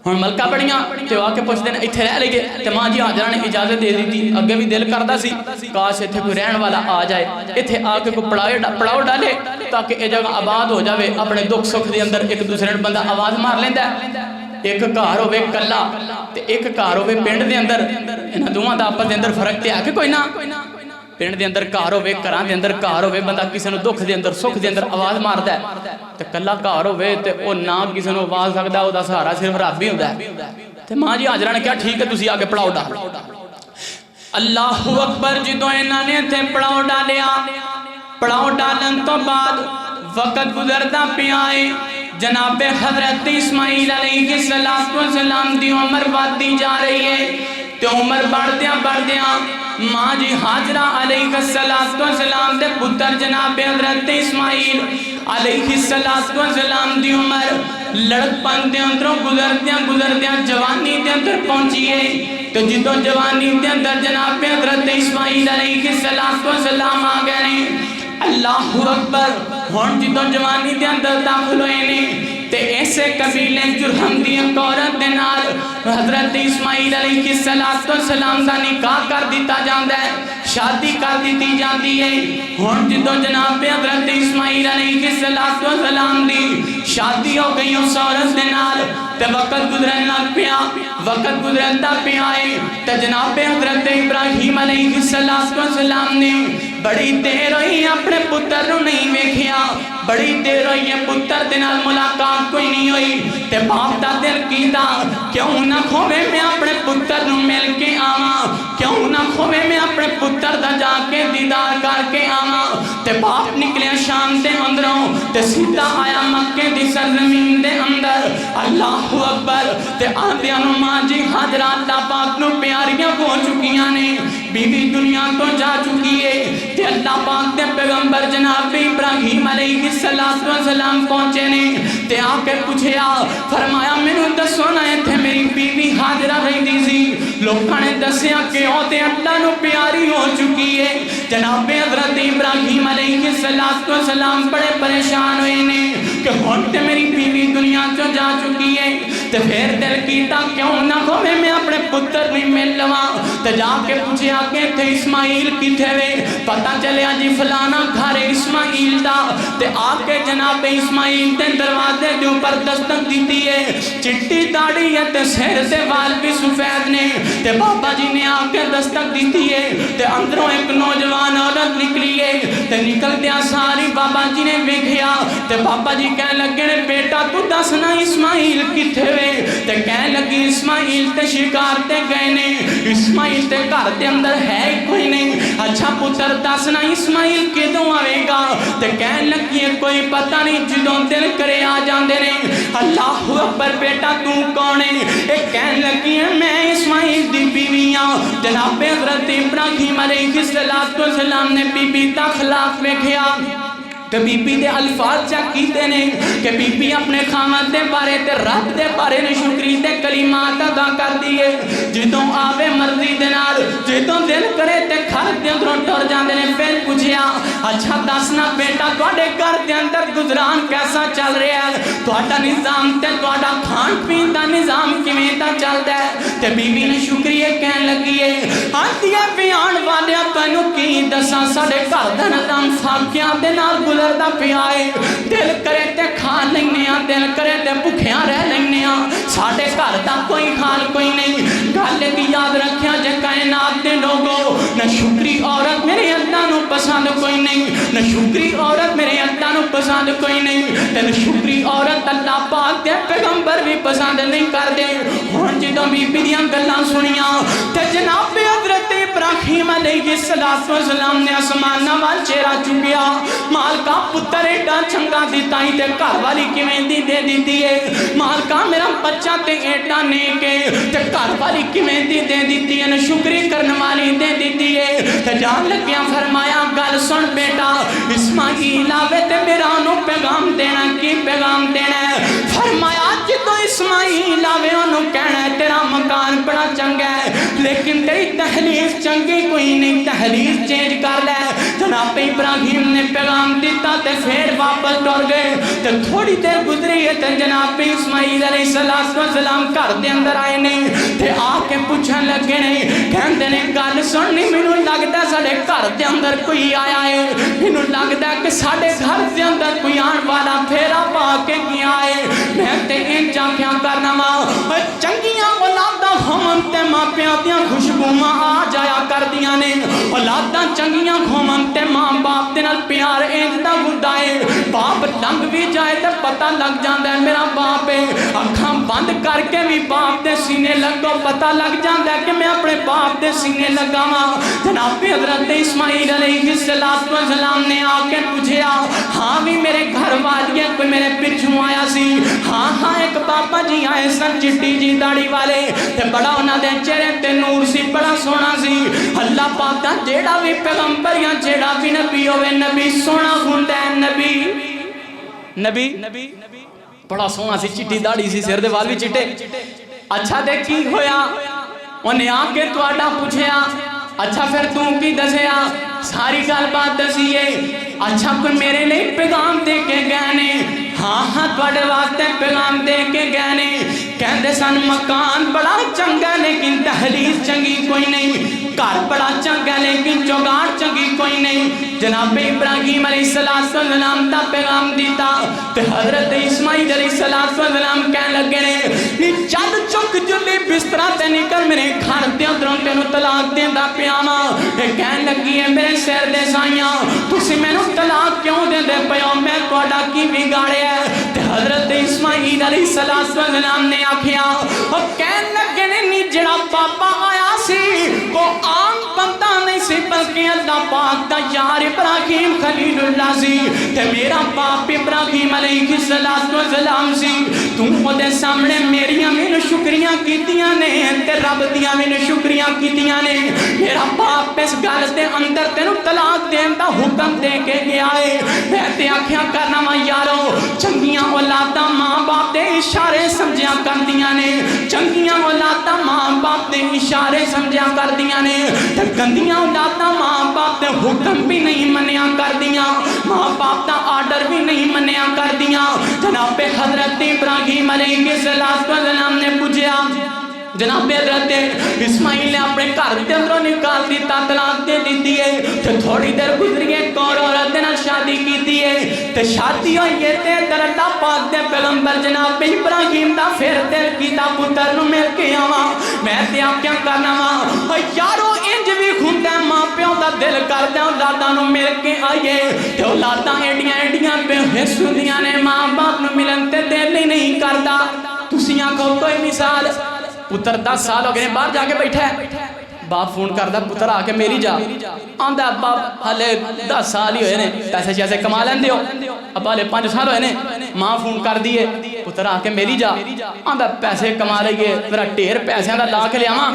ہن ملکہ بڑیاں تے آ کے پوچھتے ہیں اتھے رہ لے گے تے ماں جی حاجرہ نے اجازت دے دی تھی اگے بھی دل کردہ سی کاش اتھے کوئی رہن والا آ جائے اتھے آ کے کوئی پڑاؤ ڈالے تاکہ یہ جگہ آباد ہو جاوے اپنے دکھ سکھ دے اندر ایک دوسرے بندہ آواز مار لیندہ ہے ایک گھر ہوئے کلا تے ایک گھر ہوئے پنڈ دے اندر انہاں دوواں دا آپس دے اندر فرق تے ہے کہ کوئی نہ پنڈ دے اندر گھر ہوئے گھراں دے اندر گھر ہوئے بندہ کسی نو دکھ دے اندر سکھ دے اندر آواز ماردا ہے تے کلا گھر ہوئے تے او نہ کسی نو آواز سکدا او دا سہارا صرف رب ہی ہوندا ہے تے ماں جی حاجرہ نے کہا ٹھیک ہے تسی آگے پڑاؤ ڈال اللہ اکبر جدوں انہاں نے تے پڑاؤ ڈالیا پڑاؤ ڈالن تو بعد وقت گزردا پیا ہے جناب حضرت اسماعیل علیہ السلام دی عمر بڑھتی جا رہی ہے تے عمر بڑھدیاں ماں جی حاجرہ علیہ السلام دے پتر جناب حضرت اسماعیل علیہ السلام دی عمر لڑک پن دے اندروں گزردیاں جوانی دے اندر پہنچی ہے تو جدوں جوانی دے اندر جناب حضرت اسماعیل علیہ السلام آ گئے نے اللہ اکبر ہون جدوں جوانی دے اندر داخل ہوئے نے تے ایسے قبیلے جرہم دی ایک عورت دے نال حضرت اسماعیل علیہ السلام دا نکاح کر دیتا جاندا ہے شادی کر دیتی جاندی ہے ہون جدوں جناب حضرت اسماعیل علیہ السلام دی شادی ہو گئی اس عورت دے نال تے وقت گزرن لگ پیا وقت گزرتا پیا ہے تے جناب حضرت ابراہیم علیہ السلام نے بڑی دیر ہوئی اپنے پتر نو نہیں ویکھیا بڑی دیر ہوئی ہے پتر دے نال ملاقات کوئی نہیں ہوئی تے باپ دا دل کیتا کیوں نہ کھوے میں اپنے پتر نو مل کے آواں کیوں نہ کھوے میں اپنے پتر دا جا کے دیدار کر کے آواں تے باپ نکلیا شام دے اندروں تے سیدھا آیا مکے دی سرزمین دے اندر اللہ اکبر تے آندیاں نو ماں جی حاجرہ اللہ پاک نو پیاریاں ہو چکیاں نے بی بی دنیا تو جا چکی ہے تے اللہ پاک دے پیغمبر جناب ابراہیم علیہ السلام پہنچے نے تے آ کے پوچھیا فرمایا مینوں دسو نا ایتھے میری بیوی حاجرہ رہندی سی لوکاں نے دسیا کہ او تے اللہ نو پیاری ہو چکی ہے جناب حضرت ابراہیم علیہ السلام بڑے پریشان ہوئے نے کہ ہن تے میری بیوی دنیا تو جا چکی ہے تے پھر دل کیتا کیوں نہ ہوے میں اپنے پتر نہیں مل لواں تے جا کے پوچھیا کہ تے اسماعیل کتھے وے پتہ چلیا جی فلانا گھر اسماعیل دا تے آ کے جناب اسماعیل دے دروازے دے اوپر دستک دیتی ہے چٹی داڑھی ہے تے سر تے وال بھی سفید نے تے بابا جی نے آ کے دستک دیتی ہے تے اندروں ایک نوجوان عورت نکلی ہے تے نکل دیا ساری بابا جی نے ویکھیا تے بابا جی کہنے لگے نے بیٹا تو دسنا اسماعیل کتھے وے تے کہنے لگی اسماعیل تے شکار تے گئے نے اسماعیل تے گھر دے اندر ہے کوئی نہیں اچھا پتر دسنا اسماعیل کدوں آئے گا تے کہنے لگی کوئی پتہ نہیں جدوں دل کرے آ جاندے نے اللہ اکبر بیٹا تو کون ہے ایک کہنے لگی ہے میں اسماعیل دی بیوی ہاں جناب حضرت ابراہیم علیہ السلام نے بی بی دا اخلاق ویکھیا تے بی بی دے الفاظ چیک کیتے نے کہ بی بی اپنے خامد دے بارے تے رب دے بارے نے شکری تے کلمات ادا کر دیے جدوں آوے مرضی دے نال جدوں دل کرے تے گھر دے اندروں ٹر جاندے نے پھر پوچھیا اچھا دسنا بیٹا تواڈے گھر دے اندر گزران کیسا چل رہا ہے تواڈا نظام تے تواڈا کھان پین دا نظام کیویں دا چلدا ہے تے بی بی نے شکریہ کہن لگی ہے آندی ہے بیان والیا تینوں کی دساں ساڈے گھر دا نظام فاقیاں دے نال گزردا پیا ہے دل کرے تے کھا لینے ہاں دل کرے تے بھکھیاں رہ لینے ہاں ساڈے گھر دا کوئی حال کوئی نہیں گل کی یاد رکھیا جے کائنات دے لوگو نہ شکری عورت میرے اللہ نو پسند کوئی نہیں نہ شکری عورت میرے اللہ نو پسند کوئی نہیں تے نہ شکری عورت اللہ پاک دے پیغمبر بھی پسند نہیں کر دے ہن جدوں بی بی دیاں گلاں سنیاں تے جناب حضرت ابراہیم علیہ السلام نے آسماناں وال چہرہ چکیا مالکا پتر ایڈا چنگا دیتا ہی تے گھر والی کیویں دی دے دیتی ہے مالکا میرا بچہ تے ایڈا نیک ہے تے گھر والی کیویں دی دے دیتی ہے نہ شکری کرنے والی دے دیتی ہے تے جان لگیا فرمایا گل سن بیٹا اسماعیل آوے تے میرا نو پیغام دینا کی پیغام دینا ہے فرمایا جدو اسماعیل آوے انہوں کہنا ہے تیرا مکان بڑا چنگا ہے لیکن تیری تحلیف چنگی کوئی نہیں تحلیف چینج کر لے جناب ابراہیم نے پیغام دیتا تے پھر واپس ٹر گئے تے تھوڑی دیر گزری ہے تے جناب اسماعیل علیہ السلام گھر دے اندر آئے نہیں تے آ کے پوچھن لگے نہیں کہندے نے گل سننی مینوں لگدا ساڈے گھر دے اندر کوئی آیا ہے مینوں لگدا کہ ساڈے گھر دے اندر کوئی آن والا پھیرا پا کے گیا ہے میں تے ان چاکیاں کرنا وا چنگیاں اولاداں ہون تے ماپیاں دیاں خوشبوواں آ جایا کردیاں نے اولاداں چنگیاں ہون تے ماں باپ دے نال پیار انج دا ہوندا ہے باپ لنگ بھی جائے تے پتہ لگ جاندا ہے میرا باپ ہے اکھاں بند کر کے بھی باپ دے سینے لگو پتہ لگ جاندا ہے کہ میں اپنے باپ دے سینے لگا وا جناب حضرت اسماعیل علیہ السلام نے آ کے پوچھیا ہاں بھی میرے گھر والی کوئی میرے پیچھوں آیا سی ہاں ایک پاپا جی آئے سن چٹی جی داڑھی والے تے بڑا انہاں دے چہرے تے نور سی بڑا سونا سی اللہ پاک دا جیڑا بھی پیغمبر یا جیڑا بھی نبی ہوئے نبی سونا ہوندا ہے نبی بڑا سونا سی چٹی داڑھی سی سر دے وال بھی چٹے اچھا دے کی ہویا انہیں آ کے تواڈا پوچھیا اچھا پھر تم کی دسیا ساری گل بات دسیے اچھا کوئی میرے لئے پیغام دے کے گئے نے ہاں تواڈے واسطے پیغام دے کے گئے نے کہندے سن مکان بڑا چنگا لیکن تحلیل چنگی کوئی نہیں گھر بڑا چنگا لیکن جگاڑ چنگی کوئی نہیں جناب ابراہیم علیہ السلام دا پیغام دیتا تے حضرت اسماعیل علیہ السلام کہنے لگے نے چل چک جلی بسترہ تے نکل میرے گھر دے اندروں تینوں طلاق دیندا پیاما کہنے لگی ہے میرے سر دے سائیاں تسی مینوں طلاق کیوں دیندے پیو میں تواڈا کی بگاڑیا ہے تے حضرت اسماعیل علیہ السلام نے آکھیا اور کہنے لگے نے جڑا پاپا آیا سی وہ عام بندہ نہیں سی بلکہ اللہ پاک دا یار ابراہیم خلیل اللہ سی تے میرا باپ ابراہیم علیہ السلام سی تم وہ دے سامنے میریاں میں شکریاں کیتیاں نے تے رب دیاں میں شکریاں کیتیاں نے میرا باپ اس گل دے اندر تینوں طلاق دین دا حکم دے کے گیا ہے میں تے آکھیاں کرنا وا یارو چنگیاں اولاداں ماں باپ دے اشارے سمجھیاں کردیاں نے چنگیاں اولاداں ماں باپ دے اشارے سمجھیاں کردیاں نے تے گندیاں اولاداں ماں باپ دے حکم بھی نہیں منیا کردیاں ماں باپ دا آرڈر بھی نہیں منیا کردیاں جناب حضرت ابراہیم علیہ السلام نے پوچھا جناب حضرت اسماعیل نے اپنے گھر کے اندروں نکال دیتا طلاق دے دیتی ہے تے تھوڑی دیر گزری ایک اور عورت نے شادی کیتی ہے تے شادی ہوئی ہے تے اللہ پاک دے پیغمبر جناب ابراہیم دا پھر دل کیتا پتر نو مل کے آواں میں تے آپ کیا کرنا وا یارو انج بھی ہوندا ماں پیو دا دل کردا اولاداں نو مل کے آئیے تے اولاداں ایڈیاں بے حس ہوندیاں نے ماں باپ نو ملن تے دل ہی نہیں کردا تسی آکھو کوئی مثال پتر 10 سال ہو گئے باہر جا کے بیٹھا ہے باپ فون کردا پتر آ کے میری جا آندا باپ ہلے 10 سال ہی ہوئے نے پیسے شیسے کما لیندے ہو اب ہلے 5 سال ہوئے نے ماں فون کر دیے پتر آ کے میری جا آندا پیسے کما رہی ہے میرا ڈھیر پیسیاں دا لا کے لیاواں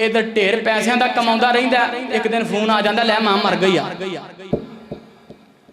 ادھر ڈھیر پیسیاں دا کماوندا رہندا ایک دن فون آ جاندا لے ماں مر گئی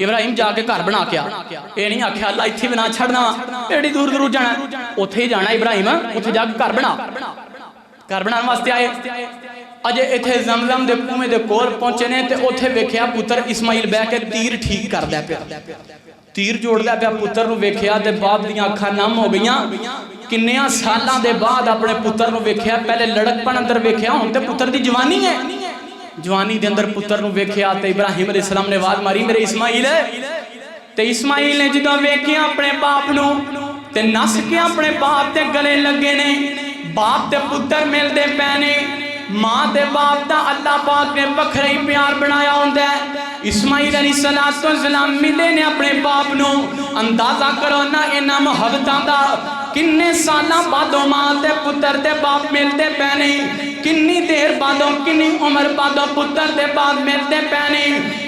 ابراہیم جا کے گھر بنا کے آ یہ نہیں آخیا اللہ اتنے بنا چھڑنا ایڈی دور دور جانا اتنے ہی جانا ابراہیم اتنے جا کے گھر بنا واسطے آئے اجے اتنے زمزم دے کنویں دے کول پہنچے نے تے اتنے ویکھیا پتر اسماعیل بہ کے تیر ٹھیک کر دیا پیا تیر جوڑ دیا پیا پتر نو ویکھیا تے باپ دیاں اکھاں نم ہو گئیاں کنیاں سالاں دے بعد اپنے پتر نو ویکھیا پہلے لڑک پن اندر ویکھیا ہن تے پتر دی جوانی ہے جوانی دے اندر پتر نو ویکھیا تے ابراہیم علیہ السلام نے آواز ماری میرے اسماعیل تے اسماعیل نے جدوں ویکھیا اپنے باپ نو تے نس کے اپنے باپ تے گلے لگے نے باپ تے پتر ملدے پے نے ماں تے باپ دا اللہ پاک نے وکھرا ہی پیار بنایا ہوندا ہے اسماعیل علیہ السلام ملے نے اپنے باپ نو اندازہ کرو نا انہاں محبتاں دا کنے سالاں بعدوں ماں تے پتر تے باپ ملتے پے نے کنی دیر بعدوں کنی عمر بعدوں پتر تے باپ ملتے پے نے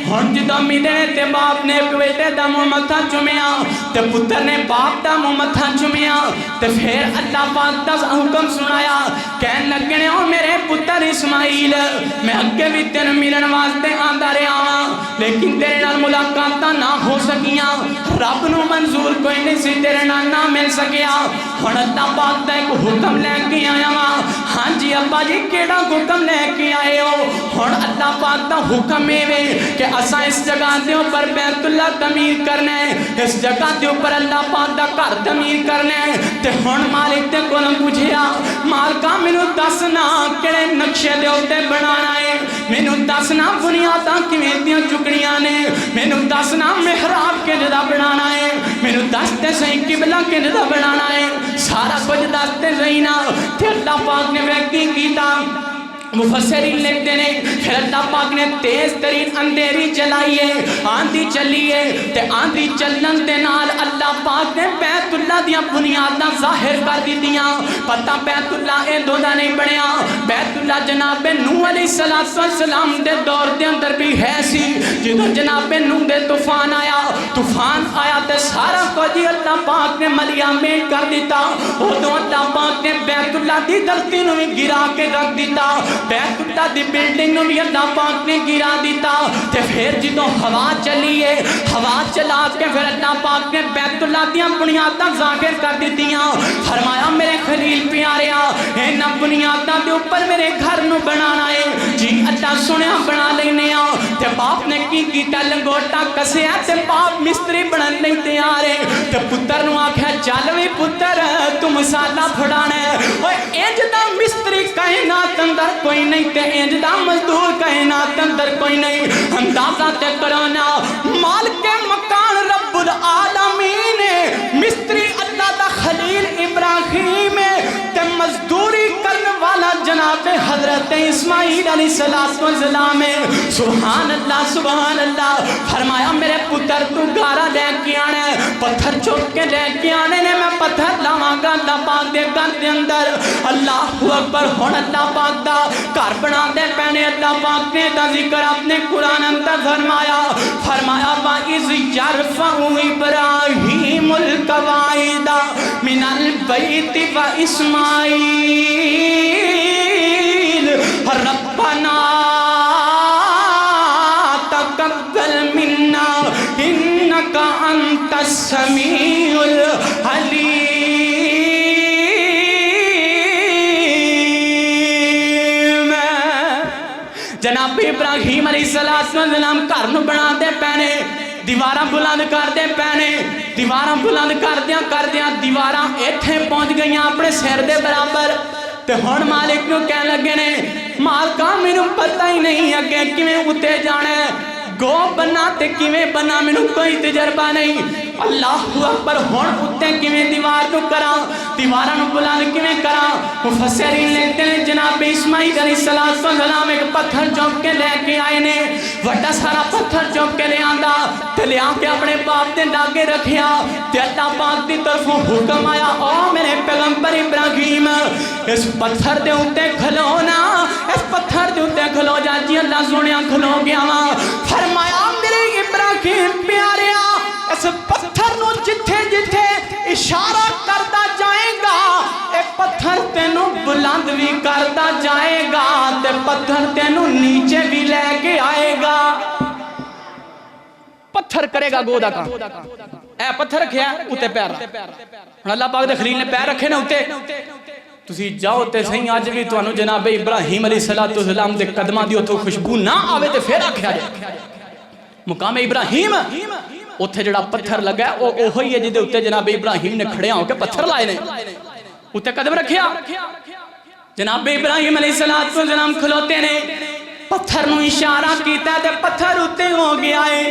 ہن جدوں ملے تے باپ نے بیٹے دا منہ متھا چومیا تے پتر نے باپ دا منہ متھا چومیا تے پھر اللہ پاک دا حکم سنایا کہن لگے نے او میرے پتر اسماعیل میں اگے بھی تینوں ملن واسطے آندا رہیا ہاں لیکن تیرے نال ملاقاتاں نہ ہو سکیاں رب نو منظور کوئی نہیں سی تیرے نال نہ مل سکیا ہن اللہ پاک دا ایک حکم لے کے آیا ہاں ہاں جی ابا جی کیڑا حکم لے کے آئے ہو ہن اللہ پاک دا حکم ہے کہ اساں اس جگہ دے اوپر بیت اللہ تعمیر کرنا ہے اس جگہ دے اوپر اللہ پاک دا گھر تعمیر کرنا ہے تے ہن مالک تے کولوں پوچھیا مالکا مینوں دسنا کیڑے نقشے دے اوتے بنانا ہے مینوں دسنا بنیاداں کیویں دیاں چکنیاں نے مینوں دسنا محراب کیندا دا بنانا ہے مینوں دس تے صحیح قبلہ کیندا دا بنانا ہے سارا کچھ دس تے صحیح نا تے اللہ پاک نے ویکھی کیتا مفسرین لکھتے ہیں پھر اللہ پاک نے تیز ترین اندھیری چلائی ہے آندھی چلی ہے تے آندھی چلن دے نال اللہ پاک نے بیت اللہ دیاں بنیاداں ظاہر کر دی دیاں پتہ بیت اللہ اے دو دا نہیں بڑھیا بیت اللہ جناب نوح علیہ السلام دے دور دے اندر بھی ہے سی جدو جناب نوح دے طوفان آیا تے سارا کچھ اللہ پاک نے ملیا میں کر دیتا ادو اللہ پاک نے بیت اللہ دی دھرتی نو گرا کے رکھ دیتا بیت اللہ دی بلڈنگ نو بھی اللہ پاک نے گرا دیتا تے پھر جدوں ہوا چلی ہے ہوا چلا کے پھر اللہ پاک نے بیت اللہ دیاں بنیاداں ظاہر کر دیتیاں فرمایا میرے خلیل پیاریا انہاں بنیاداں دے اوپر میرے گھر نو بنانا ہے جی اللہ سنیا بنا لینے آ تے باپ نے کی کیتا لنگوٹا کسیا تے باپ مستری بنن نہیں تیار ہے تے پتر نو آکھیا چل وی پتر تو مسالہ پھڑانا ہے اوے انج دا مستری کائنات اندر کوئی نہیں تے انج دا مزدور کائنات اندر کوئی نہیں اندازہ تے کرو نا مالک مکان رب العالمین مستری اللہ دا خلیل ابراہیم تے مزدوری کرنے والا جناب حضرت اسماعیل علیہ السلام سبحان اللہ فرمایا میرے پتر تو گارا لے کے آنے پتھر چوک کے لے کے آنے نے میں پتھر لاواں گا اللہ پاک دے گھر دے اندر اللہ اکبر ہن اللہ پاک دا گھر بنا دے پہنے اللہ پاک نے دا ذکر اپنے قرآن اندر فرمایا وَإِذْ يَرْفَعُ إِبْرَاهِيمُ الْقَوَاعِدَ مِنَ الْبَيْتِ وَإِسْمَاعِيلُ رَبَّنَا تَقَبَّلْ مِنَّا إِنَّكَ أَنْتَ السَّمِيعُ الْعَلِيمُ جناب ابراہیم علیہ السلام گھر نو بنا دے پینے دیواراں بلند کر دے پینے دیواراں بلند کر دیاں دیواراں ایتھے پہنچ گئیاں اپنے سر دے برابر تے ہن مالک نو کہن لگے نے مالکا مینوں پتہ ہی نہیں اگے کیویں اُتے جانا ہے گو بنا تے کیویں بنا مینوں کوئی تجربہ نہیں اللہ اکبر ہن اُتے کیویں دیوار نو کراں دیواراں نو بلند کیویں کراں مفسرین لکھتے ہیں جناب اسماعیل علیہ السلام ایک پتھر چوک کے لے کے آئے نے وڈا سارا پتھر چوک کے لے آندا تے لے آ کے اپنے باپ دے لاگے رکھیا تے اللہ پاک دی طرفوں حکم آیا او میرے پیغمبر ابراہیم اس پتھر دے اوتے کھلو نا اس پتھر دے اوتے کھلو جا جی اللہ سونیا کھلو گیا وا فرمایا میرے ابراہیم پیاریا اس پتھر نو جتھے جتھے اشارہ کرتا جائے گا اے پتھر تینوں بلند بھی کرتا جائے گا تے پتھر تینوں نیچے بھی لے کے آئے گا پتھر کرے گا گو دا کام اے پتھر رکھیا اتے پیر رکھ ہن اللہ پاک دے خلیل نے پیر رکھے نا اتے تسی جاؤ تے صحیح اج بھی تانوں جناب ابراہیم علیہ السلام دے قدماں دی اوتھوں خوشبو نہ آوے تے پھر آکھیا جائے مقام ابراہیم اوتھے جڑا پتھر لگا ہے او اوہی ہے جدے اوتے جناب ابراہیم نے کھڑے ہو کے پتھر لائے نے اوتے قدم رکھیا جناب ابراہیم علیہ السلام کھلوتے نے پتھر نو اشارہ کیتا تے پتھر اوتے ہو گیا ہے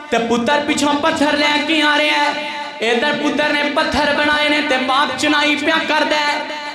تے پتر پیچھوں پتھر لے کے آ رہے ہیں ادھر پتر نے پتھر بنائے نے تے باپ چنائی پیا کر دے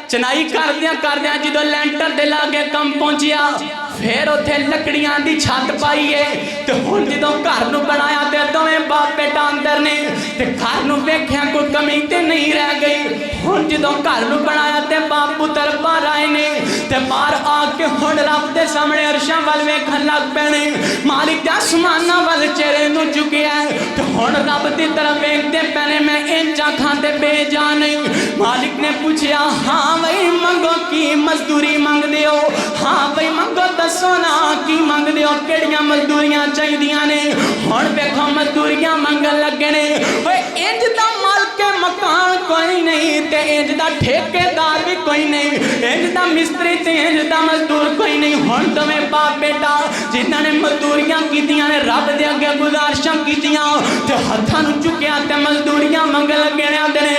چنائی کر دیا جدو لینٹر دے لاگے کم پہنچیا پھر اوتھے لکڑیاں دی چھت پائی ہے تے ہن جدو گھر نو بنایا تے دوویں باپ بیٹا اندر نے تے گھر نو ویکھیا کوئی کمی تے نہیں رہ گئی ہن جدو گھر نو بنایا تے باپ پتر باہر آئے نے تے باہر آ کے ہن رب دے سامنے عرشاں ول ویکھن لگ پے نے مالک دے آسماناں ول چہرے نو جھکیا ہے تے ہن رب دی طرف ویکھدے پے نے میں انج آکھاں تے بے جان نہیں مالک نے پوچھیا ہاں بھئی منگو کی مزدوری منگ دیو ہاں بھئی منگو دسو نا کی منگ دیو کیڑیاں مزدوریاں چاہیدیاں نے ہن ویکھو مزدوریاں منگن لگے نے اوے انج دا مالک مکان کوئی نہیں تے انج دا ٹھیکیدار بھی کوئی نہیں انج دا مستری تے انج دا مزدور کوئی نہیں ہن تمہیں باپ بیٹا جنہاں نے مزدوریاں کیتیاں نے رب دے اگے گزارشاں کیتیاں تے ہتھاں نوں چکیا تے مزدوریاں منگن لگے نے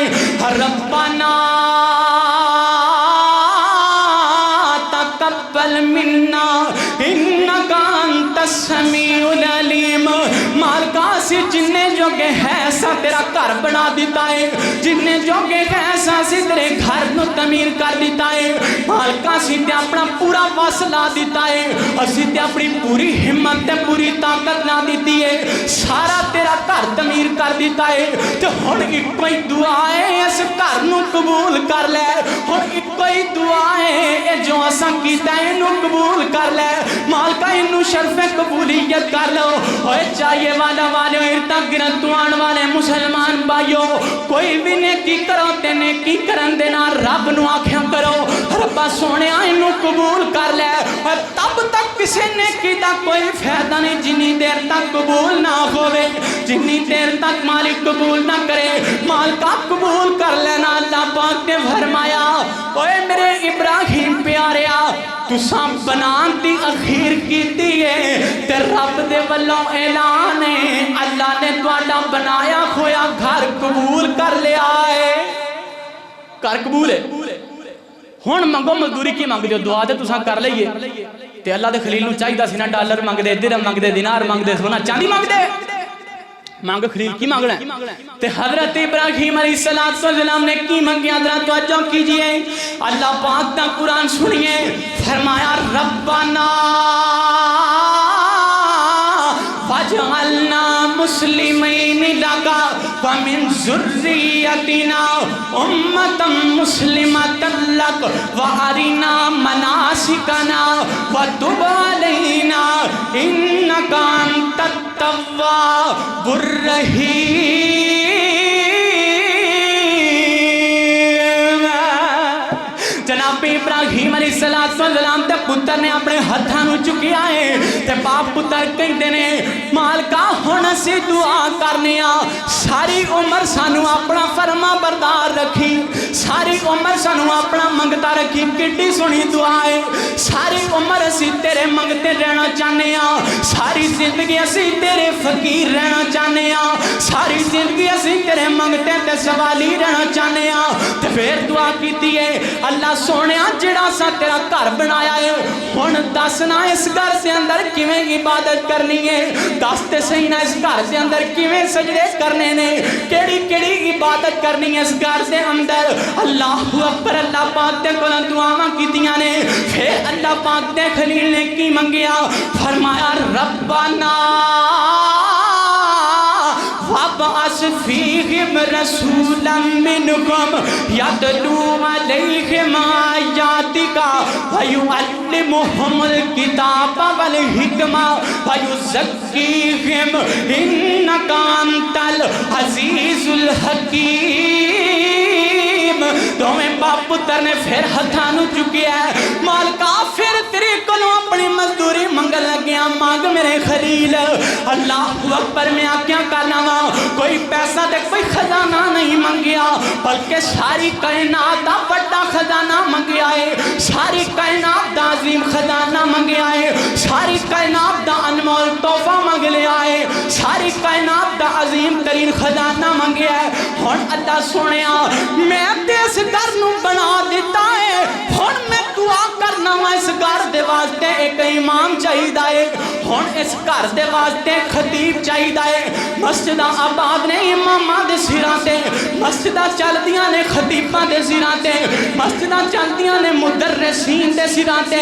ربنا تقبل منا انکا انت السمیع العلیم مالکا سی جننے جو کہ ہے سا تیرا گھر بنا دیتا ہے جننے جو کہ ہے سا سی تیرے گھر نو تعمیر کر دیتا ہے مالکا سی تے اپنا پورا واسلہ دیتا ہے اسی تے اپنی پوری ہمت تے پوری طاقت نہ دیتی ہے سارا تیرا گھر تعمیر کر دیتا ہے تو ہن ایک کوئی دعا ہے اس گھر نو قبول کر لے ہن ایک کوئی دعا ہے جو اساں کیتا ہے انو قبول کر لے مالکا انو شرف قبولیت کر لو ہوئے چاہیے والا والے ارتا گرنتوان والے مسلمان بھائیو کوئی بھی نیکی کرو تے نیکی کرن دینا رب نو آکھیاں کرو ربا سونے انو قبول کر لے اور تب تک کسی نیکی دا کوئی فائدہ نہیں جنی دیر تک قبول نہ ہوئے جنی دیر تک مالک قبول نہ کرے مالکا قبول کر لینا اللہ پاک نے فرمایا اوے میرے ابراہیم پیاریا تساں بنان دی اخیر کی دیئے تے رب دے والوں اعلان ہے اللہ نے تواڈا بنایا ہویا گھر قبول کر لیا ہے گھر قبول ہے ہن منگو مزدوری کی منگ دیو دعا تے تساں کر لئیے تے اللہ دے خلیل نو چاہیدا سی نا ڈالر منگ دے درہم منگ دے دینار منگ دے سونا چاندی منگ دے مانگ خلیل کی مانگنا ہے تے حضرت ابراہیم علیہ السلام نے کی مانگی حضرت توجہ کیجئے اللہ پاک دا قرآن سنیے فرمایا ربنا فاجعلنا مسلمین لگا ومن ذریتنا امتا مسلمتا لک وارنا مناسکنا وتب علینا انکا انت التواب الرحیم جناب ابراہیم علیہ السلام تے پتر نے اپنے ہتھاں نو چکیا ہے تے باپ پتر کہندے نے مالکا ہن اسی دعا کرنے آ ساری عمر سانو اپنا فرما بردار رکھی ساری عمر سانو اپنا منگتا رکھی کڈی سونی دعا ہے ساری عمر اسی تیرے منگتے رہنا چاہنے آ ساری زندگی اسی تیرے فقیر رہنا چاہنے آ ساری زندگی اسی تیرے منگتے تے سوالی رہنا چاہنے آ تے پھر دعا کیتی ہے اللہ سونے جڑا سا تیرا گھر بنایا ہے ہن دسنا اس گھر سے اندر کیویں عبادت کرنی ہے دستے صحیح نہ اس گھر سے اندر کیویں سجدے کرنے نے کیڑی کیڑی عبادت کرنی ہے اس گھر سے اندر اللہ اکبر اللہ پاک دے کول دعاواں کیتیاں نے پھر اللہ پاک دے خلیل نے کی منگیا فرمایا ربنا وابعث فیہم رسولا منکم یتلو علیہم آیاتک ویعلمہم الکتاب والحکمہ ویزکیہم انک انت العزیز الحکیم دوویں باپ پتر نے پھر ہتھاں نوں چکیا ہے مالکا پھر تیرے کولوں اپنی مزدوری منگن لگیا مانگ میرے خلیل اللہ اکبر میں کیا کرنا وا کوئی پیسہ تے کوئی خزانہ نہیں منگیا بلکہ ساری کائنات دا بڑا خزانہ منگیا ہے ساری کائنات دا عظیم خزانہ منگیا ہے ساری کائنات دا انمول تحفہ منگ لیا ہے ساری کائنات دا عظیم ترین خزانہ منگیا ہے ہن اللہ سونیا میں تے اس گھر نوں بنا دیتا ہے ہن میں دعا کرنا وا اس گھر دے واسطے ایک امام چاہیدا ہے ہن اس گھر دے واسطے خطیب چاہیدا ہے مسجداں آباد نے اماماں دے سراں تے مسجداں چلدیاں نے خطیباں دے سراں تے مسجداں چلدیاں نے مدرسین دے سراں تے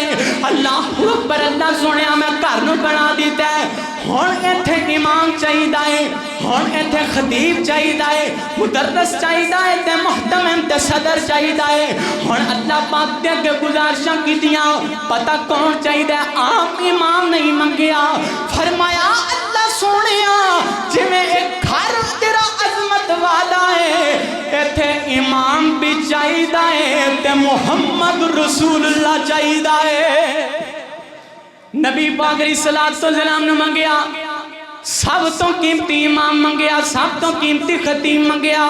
اللہ اکبر اللہ سونیا میں گھر نوں بنا دیتا ہے ہن ایتھے امام چاہیدا ہے ہن ایتھے خطیب چاہیدا ہے مدرس چاہیدا ہے تے محتمم تے صدر چاہیدا ہے ہن اللہ پاک دے اگے گزارشاں کیتیاں پتہ کون چاہیدا ہے عام امام نہیں منگیا فرمایا اللہ سونیا جویں ایک گھر تیرا عظمت والا ہے ایتھے امام بھی چاہیدا ہے تے محمد رسول اللہ چاہیدا ہے نبی پاک علیہ السلام نے منگیا سب تو قیمتی امام منگیا سب تو قیمتی خطیب منگیا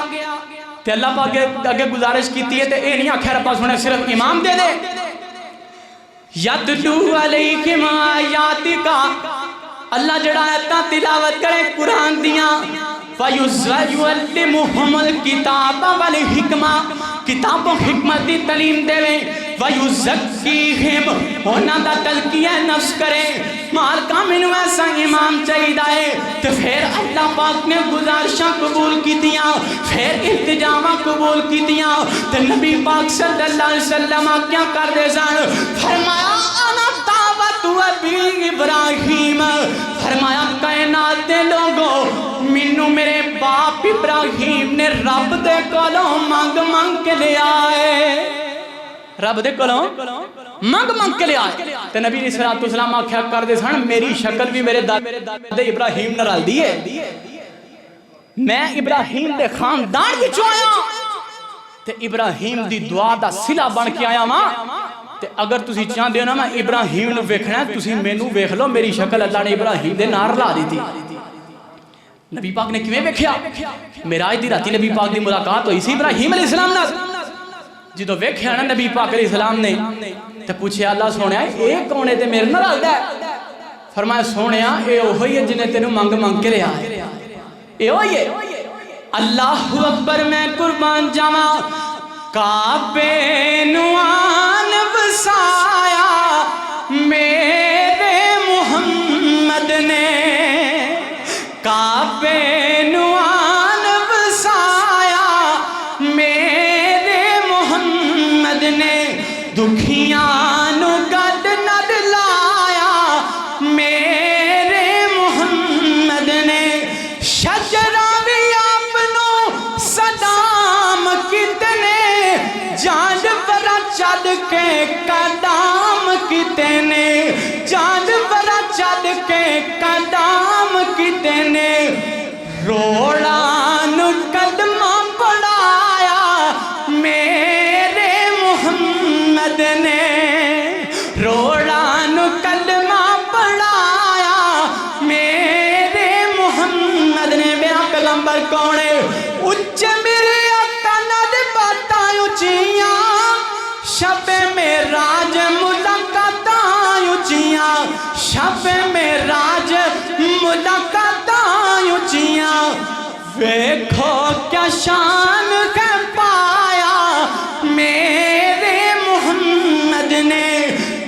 تے اللہ پاک اگے گزارش کیتی ہے تے اے نہیں آکھیا رب سونے صرف امام دے دے یتلو علیکم آیاتک اللہ جڑا آیتاں تلاوت کرے قرآن دیاں وَيُعَلِّمُهُمُ الْكِتَابَ وَالْحِکْمَةَ کتاب و حکمت دی تعلیم دے وَيُزَكِّيهِمْ ہونا دا تزکیہ نفس کرے مالکا منو ایسا امام چاہیدہ ہے تو پھر اللہ پاک نے گزارشاں قبول کی دیا پھر التجامہ قبول کی دیا تو نبی پاک صلی اللہ علیہ وسلم کیا کر دے سن فرمایا انا دعوت ابی ابراہیم فرمایا کائنات دے لوگوں منو میرے باپ ابراہیم نے رب دے کولوں مانگ مانگ کے لے آئے رب دے کولوں مانگ مانگ کے لے آئے تے نبی علیہ السلام آکھیا کر دے سن میری شکل بھی میرے دادے ابراہیم نہ رل دی ہے میں ابراہیم دے خاندان وچ آیا تے ابراہیم دی دعا دا صلہ بن کے آیا ماں تے اگر تسی چاہندے ہو نا میں ابراہیم نو ویکھنا ہے تسی مینوں ویکھ لو میری شکل اللہ نے ابراہیم دے نال لا دی تھی نبی پاک نے کیویں ویکھیا معراج دی راتی نبی پاک دی ملاقات ہوئی سی ابراہیم علیہ السلام نال جدوں ویکھیا نا نبی پاک علیہ السلام نے تے پوچھیا اللہ سونیا اے کون ہے تے میرے نال رلدا ہے فرمایا سونیا اے اوہی ہے جنے تینوں منگ منگ کے لے آئے اے اوہی ہے اللہ اکبر میں قربان جاواں کعبے نو آن وسایا میرے محمد نے کعبے نو آن وسایا میرے محمد نے دکھیاں نو گڈ نڈ لایا میرے محمد نے شجرہ بھی اپنو صدام کتنے جانور چل کے قدام کتنے جانور چل کے قدام کتنے روڑان قدمہ پڑھایا میرے محمد نے روڑان قدمہ پڑھایا میرے محمد نے میرا پیغمبر کون ہے اچھ میرے کنڈ باتاں اچھیاں شب معراج ملاقاتاں اچھیاں شب معراج ملاقاتاں اچھیاں ویکھو کیا شان ہے پایا میرے محمد نے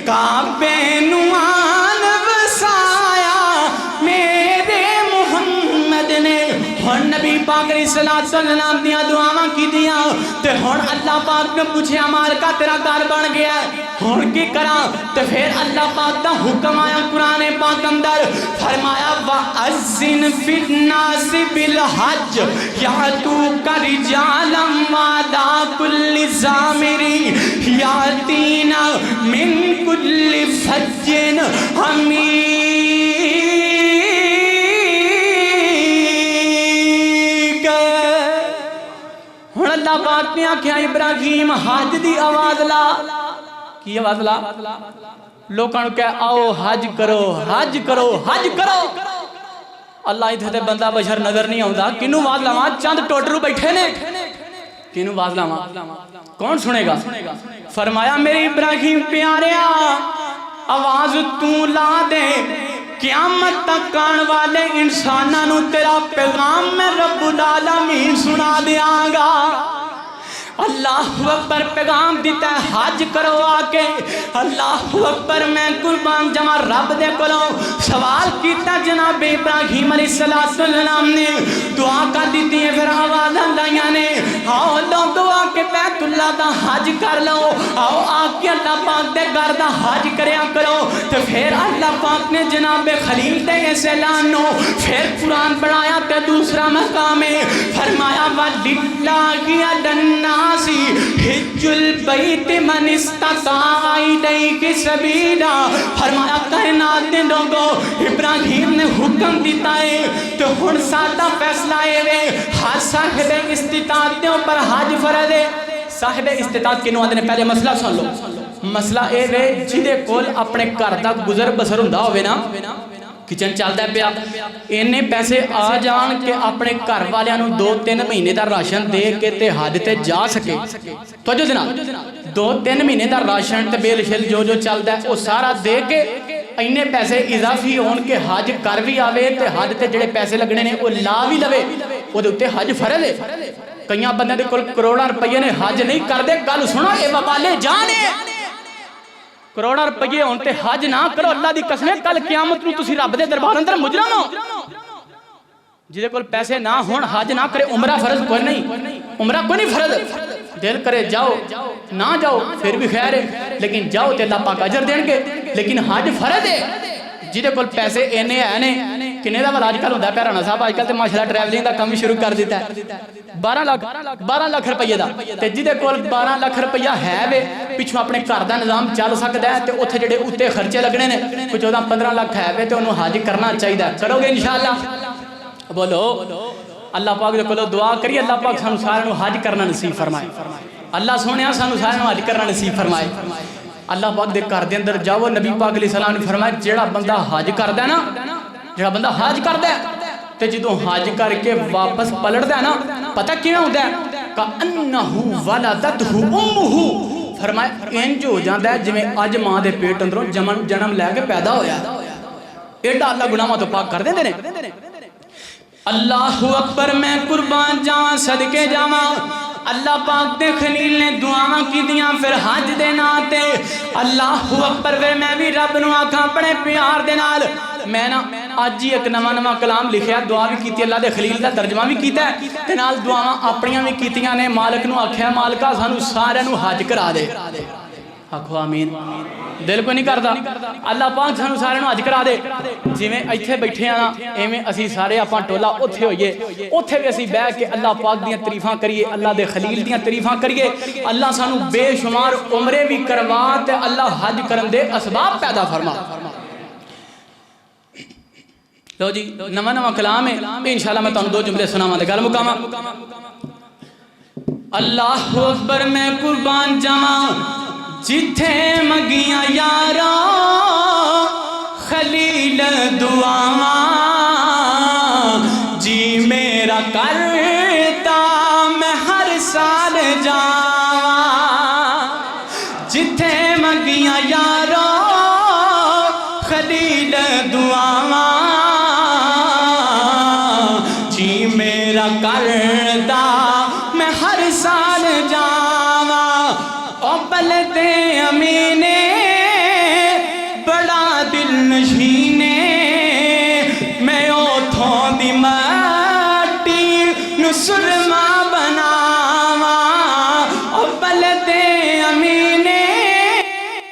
کعبے نو آن وسایا میرے محمد نے ہن نبی پاک علیہ السلام دیاں دعاواں کی دیاں تے ہن اللہ پاک نے پوچھیا مالکا تیرا گھر بن گیا ہے ہن کی کراں تے پھر اللہ پاک دا حکم آیا قرآن پاک اندر فرمایا وَأَذِّنْ فِي النَّاسِ بِالْحَجِّ يَأْتُوكَ رِجَالًا وَعَلَىٰ كُلِّ ضَامِرٍ يَأْتِينَ مِنْ كُلِّ فَجٍّ عَمِيقٍ اللہ پاک نے آکھیا ابراہیم حج دی آواز لا. کی آواز لا؟ لوکاں نوں کہے آؤ حج کرو حج کرو حج کرو. اللہ اتھے تے بندہ بشر نظر نہیں آوندا. کینوں آواز لاواں؟ چند ٹوٹرو بیٹھے نے. کینوں آواز لاواں؟ کون سنے گا؟ فرمایا میرے ابراہیم پیاریا آواز تو لا دے, قیامت تک آن والے انساناں نوں تیرا پیغام میں رب العالمین سنا دیاں گا. اللہ اکبر پیغام دیتا ہے حج کرو آکے. اللہ اکبر میں قربان جمع رب دے کولوں سوال کیتا جناب ابراہیم علیہ السلام نے دعا کر دیتی ہے. پھر آوازاں لائیاں نے آؤ لوگو آ کے بیت اللہ دا حج کر لو, آؤ آ کے اللہ پاک دے گھر دا حج کریا کرو. تو پھر اللہ پاک نے جناب خلیل دے اس اعلان نو پھر قرآن بڑھایا تے دوسرا مقام ہے. فرمایا وَلِلَّهِ عَلَى النَّاسِ حِجُّ الْبَيْتِ مَنِ اسْتَطَاعَ إِلَيْهِ سَبِيلًا. فرمایا کائنات دے لوگوں ابراہیم نے حکم دیتا ہے تو ہن سادہ فیصلہ ہے ہر صاحب استطاعت دے اوپر حج فرض ہے. صاحب استطاعت کنوں آندے نے؟ پہلے مسئلہ سن لو. مسئلہ اے وے جہدے کول اپنے گھر دا گزر بسر ہوندا ہوے نا, کچن چلدا پیا, اینے پیسے آ جان کہ اپنے گھر والیاں نوں 2-3 مہینے دا راشن دے کے تے حج تے جا سکے. توجہ جناب 2-3 مہینے دا راشن تے بیل شل جو جو چلدا ہے او سارا دے کے اینے پیسے اضافی ہون کے حج کر بھی آوے تے حج تے جڑے پیسے لگنے نے او لا بھی لوے, او دے اوتے حج فرض ہے. کئیاں بندے دے کول کروڑاں روپے نے حج نہیں کردے. گل سنو اے وبالے جانے کروڑاں روپے ہون تے حج نہ کرو. اللہ دی قسم کل قیامت نوں تسی رب دے دربار اندر مجرم ہو. جدے کول پیسے نہ ہون حج نہ کرے. عمرہ فرض کوئی نہیں, عمرہ کوئی نہیں فرض. دل کرے جاؤ نہ جاؤ پھر بھی خیر ہے, لیکن جاؤ تے اللہ پاک اجر دین گے. لیکن حج فرض ہے. جدے کول پیسے اینے ہے نے کنے دا والا اج کل ہوندا پیرانا صاحب اج کل تے ماشاءاللہ ٹریولنگ دا کم بھی شروع کر دیتا ہے 12 لاکھ روپے دا. تے جدے کول 12 لاکھ روپیہ ہے وے پچھوں اپنے گھر دا نظام چل سکدا ہے تے اوتھے جڑے اوتے خرچے لگنے نے کوئی 14-15 لاکھ ہے وے تے اونوں حج کرنا چاہیدا. کرو گے انشاءاللہ؟ بولو اللہ پاک دے کولوں دعا کریے اللہ پاک سانو سارے نوں حج کرنا نصیب فرمائے. اللہ سونیا سانو سارے نوں حج کرنا نصیب فرمائے. اللہ پاک دے گھر دے اندر جاؤ. نبی پاک علیہ السلام نے فرمایا جیڑا بندہ حج کردا ہے نا, جیڑا بندہ حج کردا ہے تے جدوں حج کر کے واپس پلٹدا ہے نا پتہ کیویں ہوندا ہے؟ کأنہ ولدتہ امہ. فرمایا انج ہو جاندا ہے جویں اج ماں دے پیٹ اندروں جنم لے کے پیدا ہویا. ایڈا اللہ گناہاں تو پاک کر دیندے نے. اللہ اکبر میں قربان جاواں صدقے جاواں. اللہ پاک دے خلیل نے دعاواں کی دیاں پھر حج دے ناتے. اللہ اکبر پھر میں بھی رب نو آکھاں بڑے پیار دے نال. میں نا آج ہی ایک نواں کلام لکھیا, دعا بھی کیتی اللہ دے خلیل دا ترجمہ بھی کیتا ہے تے نال دعاواں اپنیاں بھی کیتیاں نے. مالک نو آکھیا مالکا سانو سارے نو حج کرا دے. آکھو آمین. دل کو نہیں کردا اللہ پاک سانو سارے نو حج کرا دے. جویں ایتھے بیٹھے آ ایویں اسی سارے اپاں ٹولا اوتھے ہوئیے, اوتھے بھی اسی بیٹھ کے اللہ پاک دیاں تعریفاں کریے, اللہ دے خلیل دیاں تعریفاں کریے. اللہ سانو بے شمار عمرے بھی کروا تے اللہ حج کرن دے اسباب پیدا فرما. لو جی نواں کلام ہے انشاءاللہ میں تانوں 2 جملے سناواں تے گل مکاواں. اللہ اکبر میں قربان جاواں جتھے مگیاں یارا خلیل دعاواں جی میرا کرتا میں ہر سال جاواں. جتھے مگیاں یارا خلیل دعاواں جی میرا کرتا میں ہر سال جاواں. او بلدے امینے بڑا دل نشینے میں اوتھوں دی مٹی نو سر